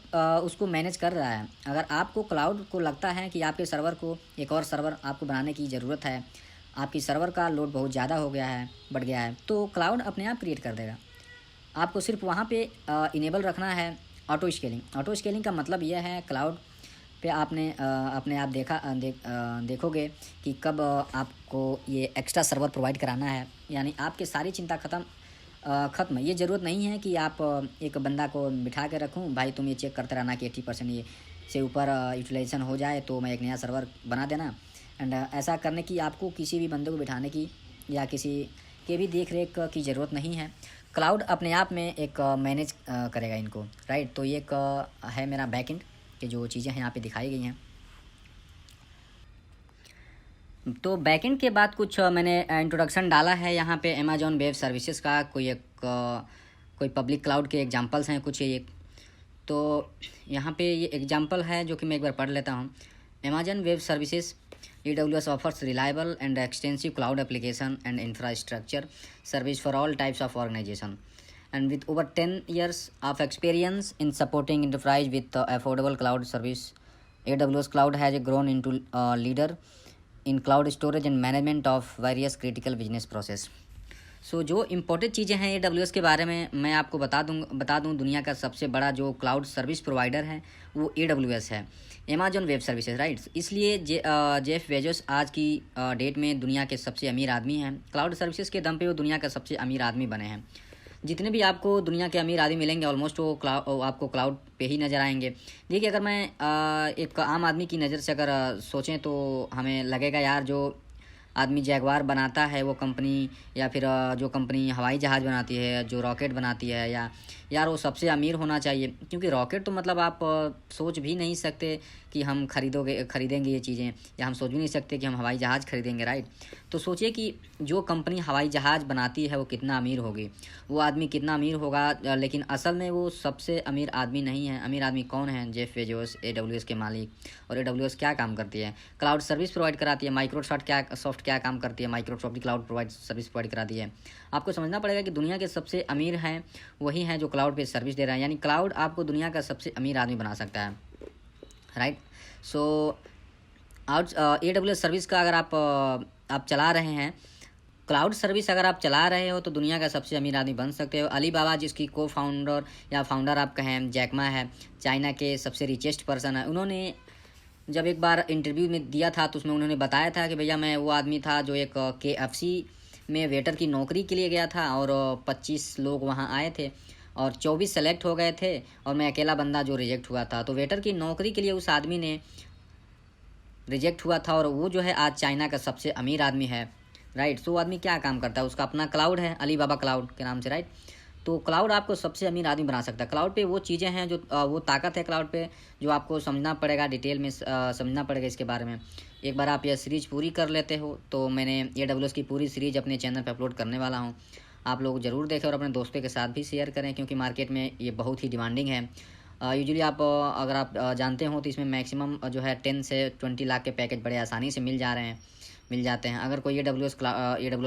उसको मैनेज कर रहा है। अगर आपको क्लाउड को लगता है कि आपके सर्वर को एक और सर्वर आपको बनाने की ज़रूरत है आपकी सर्वर का लोड बहुत ज़्यादा हो गया है, बढ़ गया है, तो क्लाउड अपने आप क्रिएट कर देगा। आपको सिर्फ वहाँ पे इनेबल रखना है ऑटो स्केलिंग। ऑटो स्केलिंग का मतलब यह है, क्लाउड पे आपने अपने आप देखोगे कि कब आपको ये एक्स्ट्रा सर्वर प्रोवाइड कराना है, यानी आपकी सारी चिंता ख़त्म। ये ज़रूरत नहीं है कि आप एक बंदा को बिठा के रखूँ, भाई तुम ये चेक करते रहना कि 80% ये से ऊपर यूटिलाइजेशन हो जाए तो मैं एक नया सर्वर बना देना। एंड ऐसा करने की आपको किसी भी बंदे को बिठाने की या किसी के भी देख रेख की ज़रूरत नहीं है। क्लाउड अपने आप में एक मैनेज करेगा इनको, राइट। तो ये एक है मेरा बैकएंड की जो चीज़ें हैं यहाँ पे दिखाई गई हैं। तो बैकएंड के बाद कुछ मैंने इंट्रोडक्शन डाला है यहाँ पे अमेजॉन वेब सर्विसेज का, कोई पब्लिक क्लाउड के एग्जांपल्स हैं कुछ एक। तो यहाँ पे ये एग्जांपल है जो कि मैं एक बार पढ़ लेता हूँ। Amazon web services AWS offers reliable and extensive cloud application and infrastructure service for all types of organization. And with over 10 years of experience in supporting enterprise with affordable cloud service, AWS Cloud has grown into a leader in cloud storage and management of various critical business process. सो जो important चीज़ें हैं AWS के बारे में मैं आपको बता दूं। दुनिया का सबसे बड़ा जो क्लाउड सर्विस प्रोवाइडर है वो AWS है, अमेजॉन वेब सर्विसेज, राइट। इसलिए जेफ बेजोस आज की डेट में दुनिया के सबसे अमीर आदमी हैं। क्लाउड सर्विसेज के दम पे वो दुनिया का सबसे अमीर आदमी बने हैं। जितने भी आपको दुनिया के अमीर आदमी मिलेंगे ऑलमोस्ट वो आपको क्लाउड पे ही नज़र आएंगे। देखिए, अगर मैं एक आम आदमी की नज़र से अगर सोचें तो हमें लगेगा यार जो आदमी जैगवार बनाता है वो कंपनी, या फिर जो कंपनी हवाई जहाज़ बनाती है, जो रॉकेट बनाती है, यार वो सबसे अमीर होना चाहिए। क्योंकि रॉकेट तो मतलब आप सोच भी नहीं सकते कि हम खरीदेंगे ये चीज़ें, या हम सोच भी नहीं सकते कि हम हवाई जहाज़ खरीदेंगे, राइट। तो सोचिए कि जो कंपनी हवाई जहाज़ बनाती है वो कितना अमीर होगी, वो आदमी कितना अमीर होगा। लेकिन असल में वो सबसे अमीर आदमी नहीं है। अमीर आदमी कौन है? जेफ बेजोस, AWS के मालिक। और AWS क्या काम करती है? क्लाउड सर्विस प्रोवाइड कराती है। माइक्रोसॉफ्ट क्या काम करती है? माइक्रोसॉफ्ट क्लाउड सर्विस प्रोवाइड कराती है। आपको समझना पड़ेगा कि दुनिया के सबसे अमीर हैं वही हैं जो क्लाउड पे सर्विस दे रहे हैं, यानी क्लाउड आपको दुनिया का सबसे अमीर आदमी बना सकता है, राइट। सो AWS सर्विस का अगर आप चला रहे हैं, क्लाउड सर्विस अगर आप चला रहे हो तो दुनिया का सबसे अमीर आदमी बन सकते हो। अली बाबा, जिसकी को फाउंडर या फाउंडर आप कहें, जैक मा है, चाइना के सबसे रिचेस्ट पर्सन है। उन्होंने जब एक बार इंटरव्यू में दिया था तो उसमें उन्होंने बताया था कि भैया मैं वो आदमी था जो एक KFC में वेटर की नौकरी के लिए गया था और 25 लोग वहाँ आए थे और 24 सेलेक्ट हो गए थे और मैं अकेला बंदा जो रिजेक्ट हुआ था। तो वेटर की नौकरी के लिए उस आदमी ने रिजेक्ट हुआ था और वो जो है आज चाइना का सबसे अमीर आदमी है, राइट। तो वो आदमी क्या काम करता है? उसका अपना क्लाउड है, अली बाबा क्लाउड के नाम से, राइट। तो क्लाउड आपको सबसे अमीर आदमी बना सकता है। क्लाउड पे वो चीज़ें हैं जो वो ताकत है क्लाउड पे जो आपको समझना पड़ेगा, डिटेल में समझना पड़ेगा इसके बारे में। एक बार आप यह सीरीज़ पूरी कर लेते हो तो मैंने AWS की पूरी सीरीज़ अपने चैनल पे अपलोड करने वाला हूँ, आप लोग ज़रूर देखें और अपने दोस्तों के साथ भी शेयर करें, क्योंकि मार्केट में ये बहुत ही डिमांडिंग है। यूजुअली आप अगर आप जानते हो तो इसमें मैक्सिमम जो है 10 से 20 लाख के पैकेज बड़े आसानी से मिल जाते हैं। अगर कोई AWS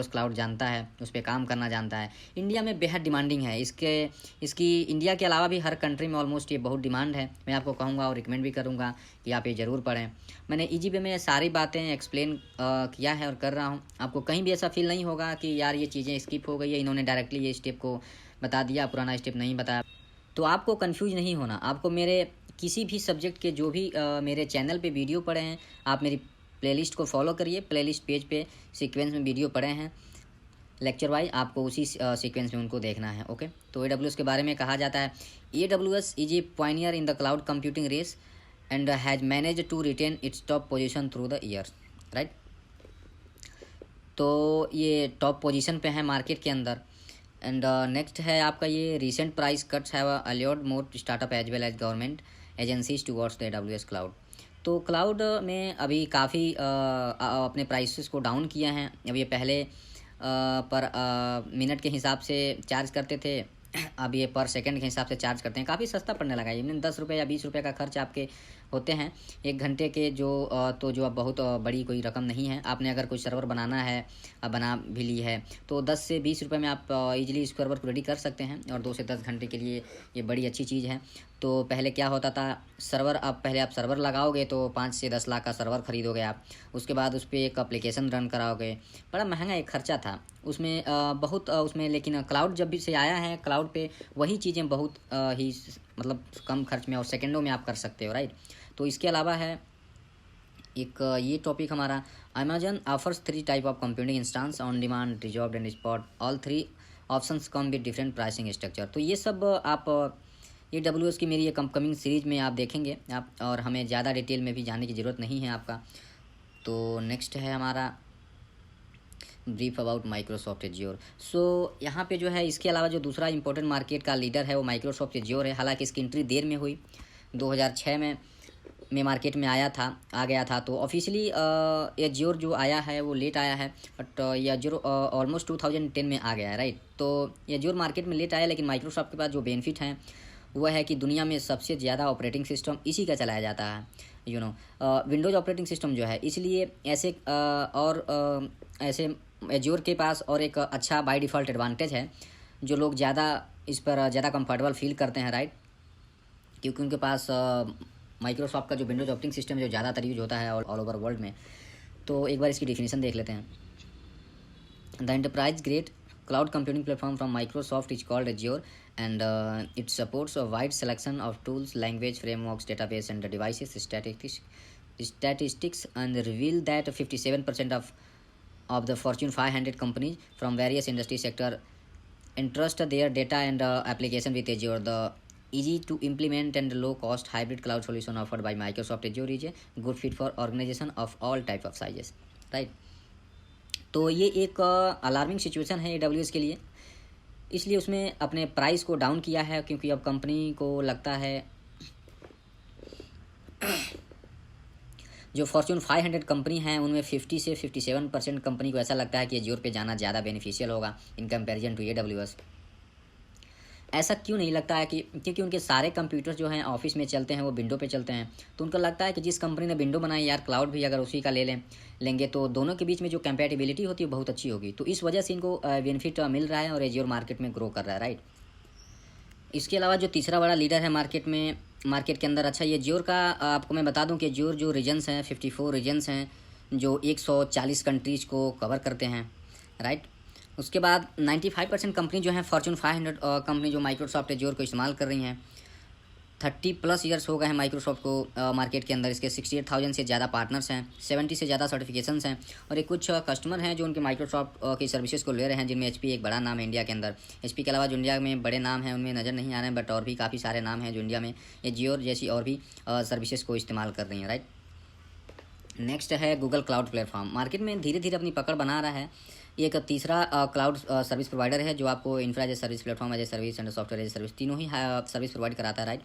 क्लाउड जानता है, उस पर काम करना जानता है। इंडिया में बेहद डिमांडिंग है इसकी इंडिया के अलावा भी हर कंट्री में ऑलमोस्ट ये बहुत डिमांड है। मैं आपको कहूँगा और रिकमेंड भी करूँगा कि आप ये ज़रूर पढ़ें। मैंने EG पे में सारी बातें एक्सप्लेन किया है और कर रहा हूँ। आपको कहीं भी ऐसा फील नहीं होगा कि यार ये चीज़ें स्किप हो गई है, इन्होंने डायरेक्टली ये स्टेप को बता दिया, पुराना स्टेप नहीं बताया। तो आपको कंफ्यूज नहीं होना। आपको मेरे किसी भी सब्जेक्ट के जो भी मेरे चैनल पे वीडियो पड़े हैं, आप मेरी प्लेलिस्ट को फॉलो करिए। प्लेलिस्ट पेज पे सीक्वेंस में वीडियो पड़े हैं लेक्चर वाइज, आपको उसी सीक्वेंस में उनको देखना है, ओके। तो AWS के बारे में कहा जाता है, AWS is a pioneer in the cloud computing race and has manage to retain its top position through the years, right. तो ये टॉप पोजीशन पे है मार्केट के अंदर। एंड नेक्स्ट है आपका ये recent price cuts have allowed more startup as well as government agencies towards the AWS cloud. तो क्लाउड में अभी काफ़ी अपने प्राइसेस को डाउन किया हैं। अब ये पहले पर मिनट के हिसाब से चार्ज करते थे, अब ये पर सेकंड के हिसाब से चार्ज करते हैं। काफ़ी सस्ता पड़ने लगा है। इन्हें 10 रुपये या 20 रुपये का खर्च आपके होते हैं 1 घंटे के, जो तो जो अब बहुत बड़ी कोई रकम नहीं है। आपने अगर कोई सर्वर बनाना है, बना भी ली है, तो 10 से 20 रुपये में आप ईजिली इस सर्वर को रेडी कर सकते हैं, और 2 से 10 घंटे के लिए ये बड़ी अच्छी चीज़ है। तो पहले क्या होता था, सर्वर, अब पहले आप सर्वर लगाओगे तो 5 से 10 लाख का सर्वर ख़रीदोगे आप, उसके बाद उस पर एक एप्लीकेशन रन कराओगे, बड़ा महंगा एक खर्चा था उसमें, बहुत उसमें। लेकिन क्लाउड जब भी से आया है, क्लाउड पे वही चीज़ें बहुत ही मतलब कम खर्च में और सेकंडों में आप कर सकते हो, राइट। तो इसके अलावा है एक ये टॉपिक हमारा, Amazon offers 3 type of computing instance on demand, reserved and spot, all 3 options come with different pricing structure. तो ये सब आप AWS की मेरी एक अपकमिंग सीरीज में आप देखेंगे आप, और हमें ज़्यादा डिटेल में भी जाने की ज़रूरत नहीं है आपका। तो नेक्स्ट है हमारा ब्रीफ अबाउट माइक्रोसॉफ्ट एज्योर। सो यहाँ पे जो है, इसके अलावा जो दूसरा इंपॉर्टेंट मार्केट का लीडर है वो माइक्रोसॉफ्ट एज्योर है। हालांकि इसकी एंट्री देर में हुई, 2006 में मार्केट में आ गया था। तो ऑफिशियली एज्योर जो आया है वो लेट आया है, बट ये एज्योर ऑलमोस्ट 2010 में आ गया है, राइट। तो एज्योर मार्केट में लेट आया, लेकिन माइक्रोसॉफ्ट के पास जो बेनिफिट हैं वह है कि दुनिया में सबसे ज़्यादा ऑपरेटिंग सिस्टम इसी का चलाया जाता है, विंडोज़ ऑपरेटिंग सिस्टम जो है। इसलिए ऐसे ऐसे एज्योर के पास और एक अच्छा बाय डिफ़ॉल्ट एडवांटेज है, जो लोग ज़्यादा इस पर ज़्यादा कंफर्टेबल फील करते हैं, राइट, क्योंकि उनके पास माइक्रोसॉफ्ट का जो विंडोज़ ऑपरेटिंग सिस्टम जो ज़्यादातर यूज होता है ऑल ओवर वर्ल्ड में। तो एक बार इसकी डेफिनेशन देख लेते हैं। The enterprise grade cloud computing platform from Microsoft is called Azure, and it supports a wide selection of tools, language frameworks, database, and devices statistics, and reveal that 57% of the Fortune 500 companies from various industry sector entrust their data and application with Azure. The easy to implement and low cost hybrid cloud solution offered by Microsoft Azure is a good fit for organization of all type of sizes, right। तो ये एक alarming situation है AWS के लिए, इसलिए उसमें अपने price को डाउन किया है, क्योंकि अब कंपनी को लगता है, जो फॉर्च्यून 500 कंपनी हैं उनमें 50 से 57% कंपनी को ऐसा लगता है कि एज्योर पे जाना ज़्यादा बेनिफिशियल होगा इन कंपैरिजन टू AWS। ऐसा क्यों नहीं लगता है कि क्योंकि उनके सारे कंप्यूटर्स जो हैं ऑफिस में चलते हैं वो विंडो पे चलते हैं। तो उनको लगता है कि जिस कंपनी ने विंडो बनाई यार, क्लाउड भी अगर उसी का लेंगे तो दोनों के बीच में जो कंपैटिबिलिटी होती है बहुत अच्छी होगी। तो इस वजह से इनको बेनिफिट मिल रहा है और एज्योर मार्केट में ग्रो कर रहा है, राइट। इसके अलावा जो तीसरा बड़ा लीडर है मार्केट के अंदर, अच्छा, ये एज्योर का आपको मैं बता दूं कि एज्योर जो रीजन्स हैं 54 रीजन्स हैं, जो 140 कंट्रीज़ को कवर करते हैं, राइट। उसके बाद 95% कंपनी जो है फॉर्च्यून 500 कंपनी जो माइक्रोसॉफ्ट एज्योर को इस्तेमाल कर रही हैं। 30+ ईयर्स हो गए हैं माइक्रोसॉफ्ट को मार्केट के अंदर। इसके 68,000 से ज़्यादा पार्टनर्स हैं, 70 से ज़्यादा सर्टिफिकेशंस हैं, और एक कुछ कस्टमर हैं जो उनके माइक्रोसॉफ्ट की सर्विसेज को ले रहे हैं, जिनमें HP एक बड़ा नाम है इंडिया के अंदर। HP के अलावा जो इंडिया में बड़े नाम हैं उनमें नज़र नहीं आ रहे हैं, बट और भी काफ़ी सारे नाम हैं जो इंडिया में एज्योर जैसी और भी सर्विसेज को इस्तेमाल कर रही हैं, राइट। नेक्स्ट है गूगल क्लाउड प्लेटफॉर्म। मार्केट में धीरे धीरे अपनी पकड़ बना रहा है। एक तीसरा क्लाउड सर्विस प्रोवाइडर है जो आपको infra as a service, platform as a service and software as a service तीनों ही सर्विस प्रोवाइड कराता है, राइट।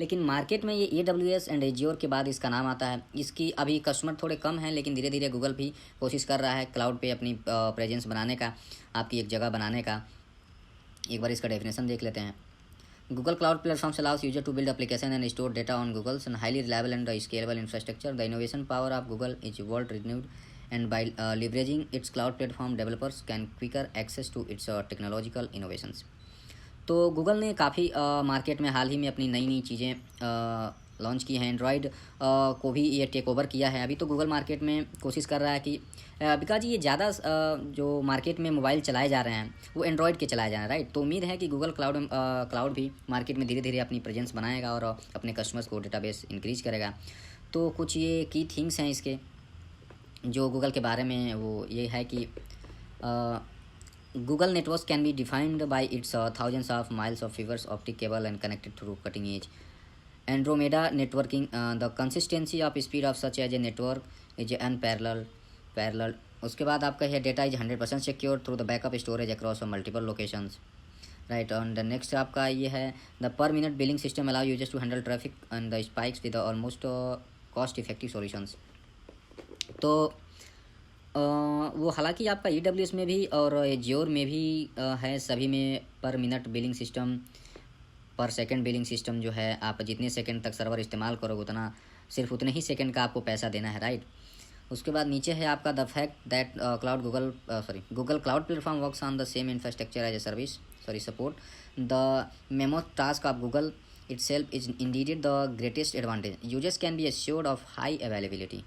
लेकिन मार्केट में ये AWS एंड एज्योर के बाद इसका नाम आता है। इसकी अभी कस्टमर थोड़े कम हैं, लेकिन धीरे धीरे गूगल भी कोशिश कर रहा है क्लाउड पे अपनी प्रेजेंस बनाने का, आपकी एक जगह बनाने का। एक बार इसका डेफिनेशन देख लेते हैं। Google Cloud Platforms allows user to build application and store data on Google's and highly reliable and scalable infrastructure. The innovation power of Google is world renowned, and by leveraging its cloud platform, developers can quicker access to its technological innovations. तो Google ने काफ़ी market में हाल ही में अपनी नई चीज़ें launch की हैं। एंड्रॉयड को भी ये टेक ओवर किया है। अभी तो गूगल मार्केट में कोशिश कर रहा है कि बिकॉज ये ज़्यादा जो मार्केट में मोबाइल चलाए जा रहे हैं वो एंड्रॉयड के चलाए जा रहे हैं, राइट। तो उम्मीद है कि गूगल क्लाउड भी मार्केट में धीरे धीरे अपनी प्रेजेंस बनाएगा और अपने कस्टमर्स को डेटाबेस इंक्रीज करेगा। तो कुछ ये की थिंग्स हैं इसके जो गूगल के बारे में, वो ये है कि Google networks can be defined by its thousands of miles of fibers optic cable and connected through cutting edge Andromeda networking. The consistency of speed of such as a network is unparalleled. उसके बाद आपका है data is 100% secure through the backup storage across multiple locations, right. और the next आपका ये है the per minute billing system allow users to handle traffic and the spikes with almost cost effective solutions. तो वो हालांकि आपका AWS में भी और एज्योर में भी है, सभी में पर मिनट बिलिंग सिस्टम, पर सेकंड बिलिंग सिस्टम जो है, आप जितने सेकंड तक सर्वर इस्तेमाल करोगे उतना सिर्फ उतने ही सेकंड का आपको पैसा देना है, राइट। उसके बाद नीचे है आपका the fact that Google cloud platform works on the same infrastructure as a service support the mammoth task of Google itself is indeed the greatest advantage. Users can be assured of high availability.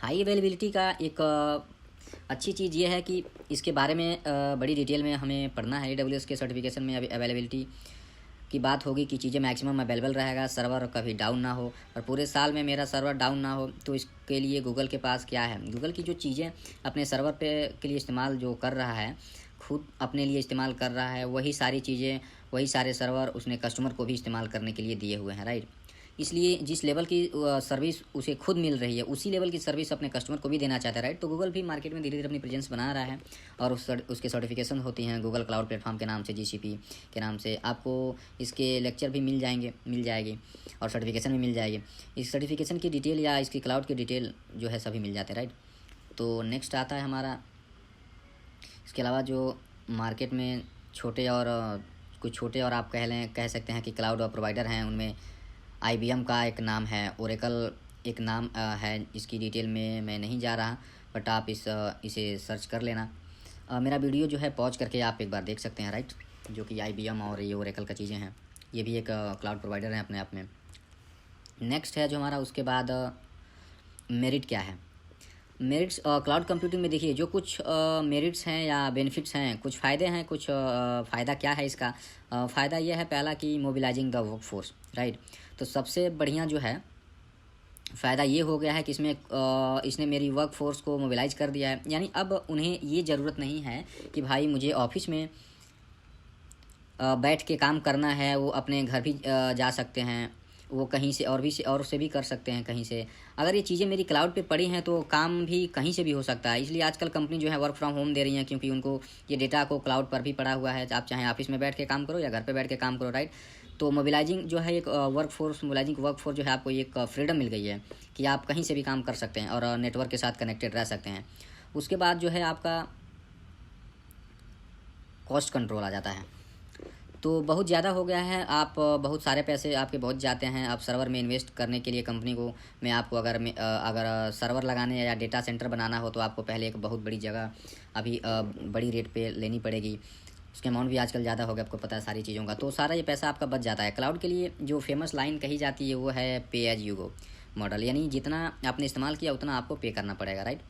High availability का एक अच्छी चीज़ ये है कि इसके बारे में बड़ी डिटेल में हमें पढ़ना है। AWS के सर्टिफिकेशन में अभी अवेलेबिलिटी की बात होगी कि चीज़ें मैक्सिमम अवेलेबल रहेगा, सर्वर कभी डाउन ना हो और पूरे साल में मेरा सर्वर डाउन ना हो। तो इसके लिए गूगल के पास क्या है, गूगल की जो चीज़ें अपने सर्वर पे के लिए इस्तेमाल जो कर रहा है, खुद अपने लिए इस्तेमाल कर रहा है, वही सारी चीज़ें, वही सारे सर्वर उसने कस्टमर को भी इस्तेमाल करने के लिए दिए हुए हैं, राइट। इसलिए जिस लेवल की सर्विस उसे खुद मिल रही है उसी लेवल की सर्विस अपने कस्टमर को भी देना चाहता है, राइट। तो गूगल भी मार्केट में धीरे धीरे अपनी प्रेजेंस बना रहा है और उसके सर्टिफिकेशन होती हैं गूगल क्लाउड प्लेटफॉर्म के नाम से, GCP के नाम से। आपको इसके लेक्चर भी मिल जाएगी और सर्टिफिकेशन भी मिल जाएगी। इस सर्टिफिकेशन की डिटेल या इसकी क्लाउड की डिटेल जो है सभी मिल जाते हैं, राइट। तो नेक्स्ट आता है हमारा, इसके अलावा जो मार्केट में कुछ छोटे और आप कह सकते हैं कि क्लाउड प्रोवाइडर हैं, उनमें IBM का एक नाम है, ओरेकल एक नाम है। इसकी डिटेल में मैं नहीं जा रहा, बट आप इसे सर्च कर लेना। मेरा वीडियो जो है पॉज करके आप एक बार देख सकते हैं, राइट। जो कि IBM और ये ओरेकल का चीज़ें हैं, ये भी एक क्लाउड प्रोवाइडर हैं अपने आप में। नेक्स्ट है जो हमारा, उसके बाद मेरिट क्या है। मेरिट्स क्लाउड कंप्यूटिंग में देखिए जो कुछ मेरिट्स हैं या बेनिफिट्स हैं, कुछ फ़ायदे हैं, कुछ फ़ायदा क्या है इसका। फ़ायदा ये है पहला कि mobilising the work force, right. तो सबसे बढ़िया जो है फ़ायदा ये हो गया है कि इसने मेरी वर्क फोर्स को मोबिलाइज कर दिया है। यानी अब उन्हें ये ज़रूरत नहीं है कि भाई मुझे ऑफिस में बैठ के काम करना है, वो अपने घर भी जा सकते हैं, वो कहीं से और से भी कर सकते हैं कहीं से। अगर ये चीज़ें मेरी क्लाउड पे पड़ी हैं तो काम भी कहीं से भी हो सकता है। इसलिए आजकल कंपनी जो है वर्क फ्रॉम होम दे रही हैं, क्योंकि उनको ये डेटा को क्लाउड पर भी पड़ा हुआ है। आप चाहे ऑफिस में बैठ के काम करो या घर पे बैठ के काम करो, राइट। तो मोबिलाइजिंग जो है एक मोबिलाइजिंग वर्क फोर्स जो है आपको एक फ्रीडम मिल गई है कि आप कहीं से भी काम कर सकते हैं और नेटवर्क के साथ कनेक्टेड रह सकते हैं। उसके बाद जो है आपका कॉस्ट कंट्रोल आ जाता है। तो बहुत ज़्यादा हो गया है, आप बहुत सारे पैसे आपके बहुत जाते हैं। आप सर्वर में इन्वेस्ट करने के लिए कंपनी को में आपको अगर सर्वर लगाने या डेटा सेंटर बनाना हो तो आपको पहले एक बहुत बड़ी जगह अभी बड़ी रेट पे लेनी पड़ेगी। उसके अमाउंट भी आजकल ज़्यादा हो गया, आपको पता है सारी चीज़ों का। तो सारा ये पैसा आपका बच जाता है। क्लाउड के लिए जो फेमस लाइन कही जाती है वो है पे एज यू गो मॉडल, यानी जितना आपने इस्तेमाल किया उतना आपको पे करना पड़ेगा, राइट।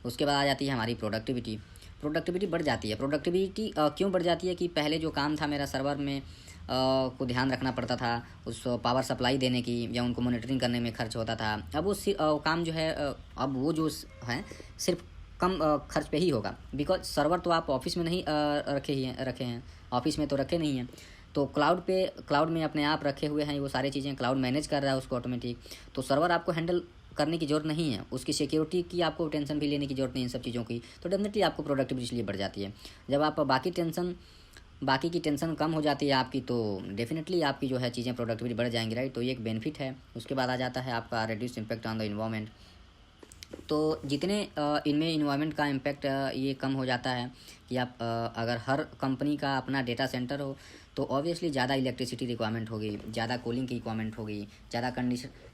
उसके बाद आ जाती है हमारी प्रोडक्टिविटी बढ़ जाती है। प्रोडक्टिविटी क्यों बढ़ जाती है कि पहले जो काम था मेरा सर्वर में को ध्यान रखना पड़ता था, उस पावर सप्लाई देने की या उनको मॉनिटरिंग करने में खर्च होता था। अब वो काम जो है अब वो जो है सिर्फ कम खर्च पे ही होगा, बिकॉज सर्वर तो आप ऑफिस में नहीं रखे हैं, ऑफिस में तो रखे नहीं हैं। तो क्लाउड में अपने आप रखे हुए हैं वो सारी चीज़ें, क्लाउड मैनेज कर रहा है उसको ऑटोमेटिक। तो सर्वर आपको हैंडल करने की ज़रूरत नहीं है, उसकी सिक्योरिटी की आपको टेंशन भी लेने की ज़रूरत नहीं है इन सब चीज़ों की। तो डेफिनेटली आपको प्रोडक्टिविटी इसलिए बढ़ जाती है। जब आप बाकी की टेंशन कम हो जाती है आपकी, तो डेफिनेटली आपकी जो है चीज़ें प्रोडक्टिविटी बढ़ जाएंगी, राइट। तो ये एक बेनिफिट है। उसके बाद आ जाता है आपका reduce impact on the environment. तो जितने इनमें इन्वायरमेंट का इम्पैक्ट ये कम हो जाता है कि आप अगर हर कंपनी का अपना डेटा सेंटर हो तो ऑब्वियसली ज़्यादा इलेक्ट्रिसिटी रिक्वायरमेंट होगी, ज़्यादा कूलिंग की रिक्वायरमेंट होगी, ज़्यादा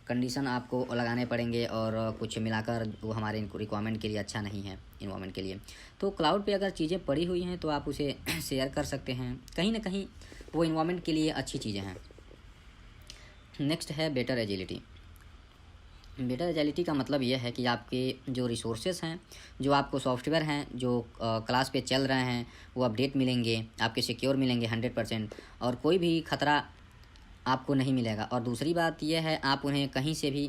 कंडीशन आपको लगाने पड़ेंगे और कुछ मिलाकर वो हमारे रिक्वायरमेंट के लिए अच्छा नहीं है, इन्वायरमेंट के लिए। तो क्लाउड पे अगर चीज़ें पड़ी हुई हैं तो आप उसे शेयर कर सकते हैं, कहीं ना कहीं वो इन्वायरमेंट के लिए अच्छी चीज़ें हैं। नेक्स्ट है बेटर एजिलिटी। बेटर एजिलिटी का मतलब यह है कि आपके जो रिसोर्सेज हैं, जो आपको सॉफ्टवेयर हैं जो क्लास पे चल रहे हैं, वो अपडेट मिलेंगे, आपके सिक्योर मिलेंगे 100%, और कोई भी ख़तरा आपको नहीं मिलेगा। और दूसरी बात यह है आप उन्हें कहीं से भी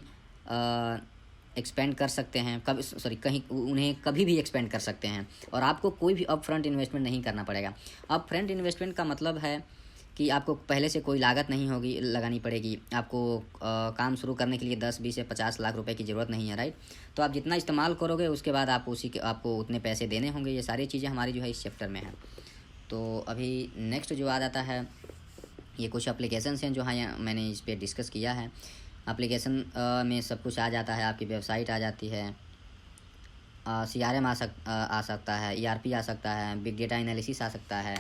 एक्सपेंड कर सकते हैं, उन्हें कभी भी एक्सपेंड कर सकते हैं और आपको कोई भी अप फ्रंट इन्वेस्टमेंट नहीं करना पड़ेगा। अप फ्रंट इन्वेस्टमेंट का मतलब है कि आपको पहले से कोई लागत नहीं होगी लगानी पड़ेगी। आपको काम शुरू करने के लिए 10, 20 या 50 लाख रुपए की ज़रूरत नहीं है, राइट। तो आप जितना इस्तेमाल करोगे उसके बाद आपको उतने पैसे देने होंगे। ये सारी चीज़ें हमारी जो है इस चैप्टर में है। तो अभी नेक्स्ट जो आ जाता है, ये कुछ एप्लीकेशंस हैं जो हाँ मैंने इस पर डिस्कस किया है। एप्लीकेशन में सब कुछ आ जाता है, आपकी वेबसाइट आ जाती है, CRM आ सकता है, ERP आ सकता है, बिग डेटा एनालिसिस आ सकता है,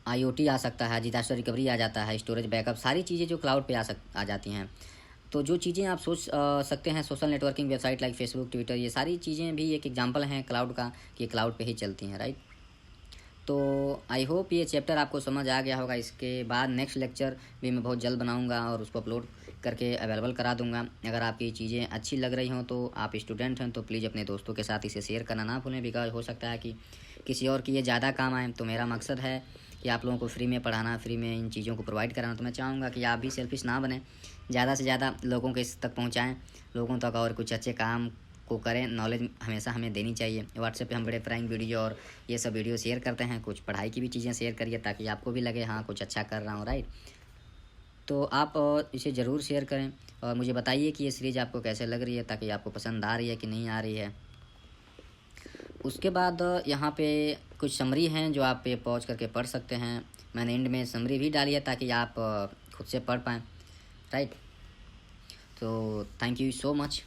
IoT आ सकता है, डिजास्टर रिकवरी आ जाता है, स्टोरेज बैकअप, सारी चीज़ें जो क्लाउड पे आ जाती हैं। तो जो चीज़ें आप सोच सकते हैं, social networking website like Facebook, Twitter, ये सारी चीज़ें भी एक एग्जांपल हैं क्लाउड का, कि क्लाउड पे ही चलती हैं, राइट। तो आई होप ये चैप्टर आपको समझ आ गया होगा। इसके बाद नेक्स्ट लेक्चर भी मैं बहुत जल्द बनाऊंगा और उसको अपलोड करके अवेलेबल करा दूंगा। अगर आपकी चीज़ें अच्छी लग रही हों, तो आप स्टूडेंट हैं तो प्लीज़ अपने दोस्तों के साथ इसे शेयर करना ना भूलें, बिकॉज हो सकता है कि किसी और की ये ज़्यादा काम आए। तो मेरा मकसद है कि आप लोगों को फ्री में पढ़ाना, फ्री में इन चीज़ों को प्रोवाइड कराना। तो मैं चाहूँगा कि आप भी सेल्फिश ना बने, ज़्यादा से ज़्यादा लोगों के इस तक पहुँचाएँ, लोगों तक, और कुछ अच्छे काम को करें। नॉलेज हमेशा हमें देनी चाहिए। व्हाट्सएप पे हम बड़े प्रैंक वीडियो और ये सब वीडियो शेयर करते हैं। कुछ पढ़ाई की भी चीज़ें शेयर करिए, ताकि आपको भी लगे हाँ कुछ अच्छा कर रहा हूँ, राइट। तो आप इसे ज़रूर शेयर करें और मुझे बताइए कि ये सीरीज़ आपको कैसे लग रही है, ताकि आपको पसंद आ रही है कि नहीं आ रही है। उसके बाद यहाँ पे कुछ समरी हैं जो आप पे पॉज करके पढ़ सकते हैं। मैंने एंड में समरी भी डाली है ताकि आप खुद से पढ़ पाएँ, राइट। तो थैंक यू सो मच।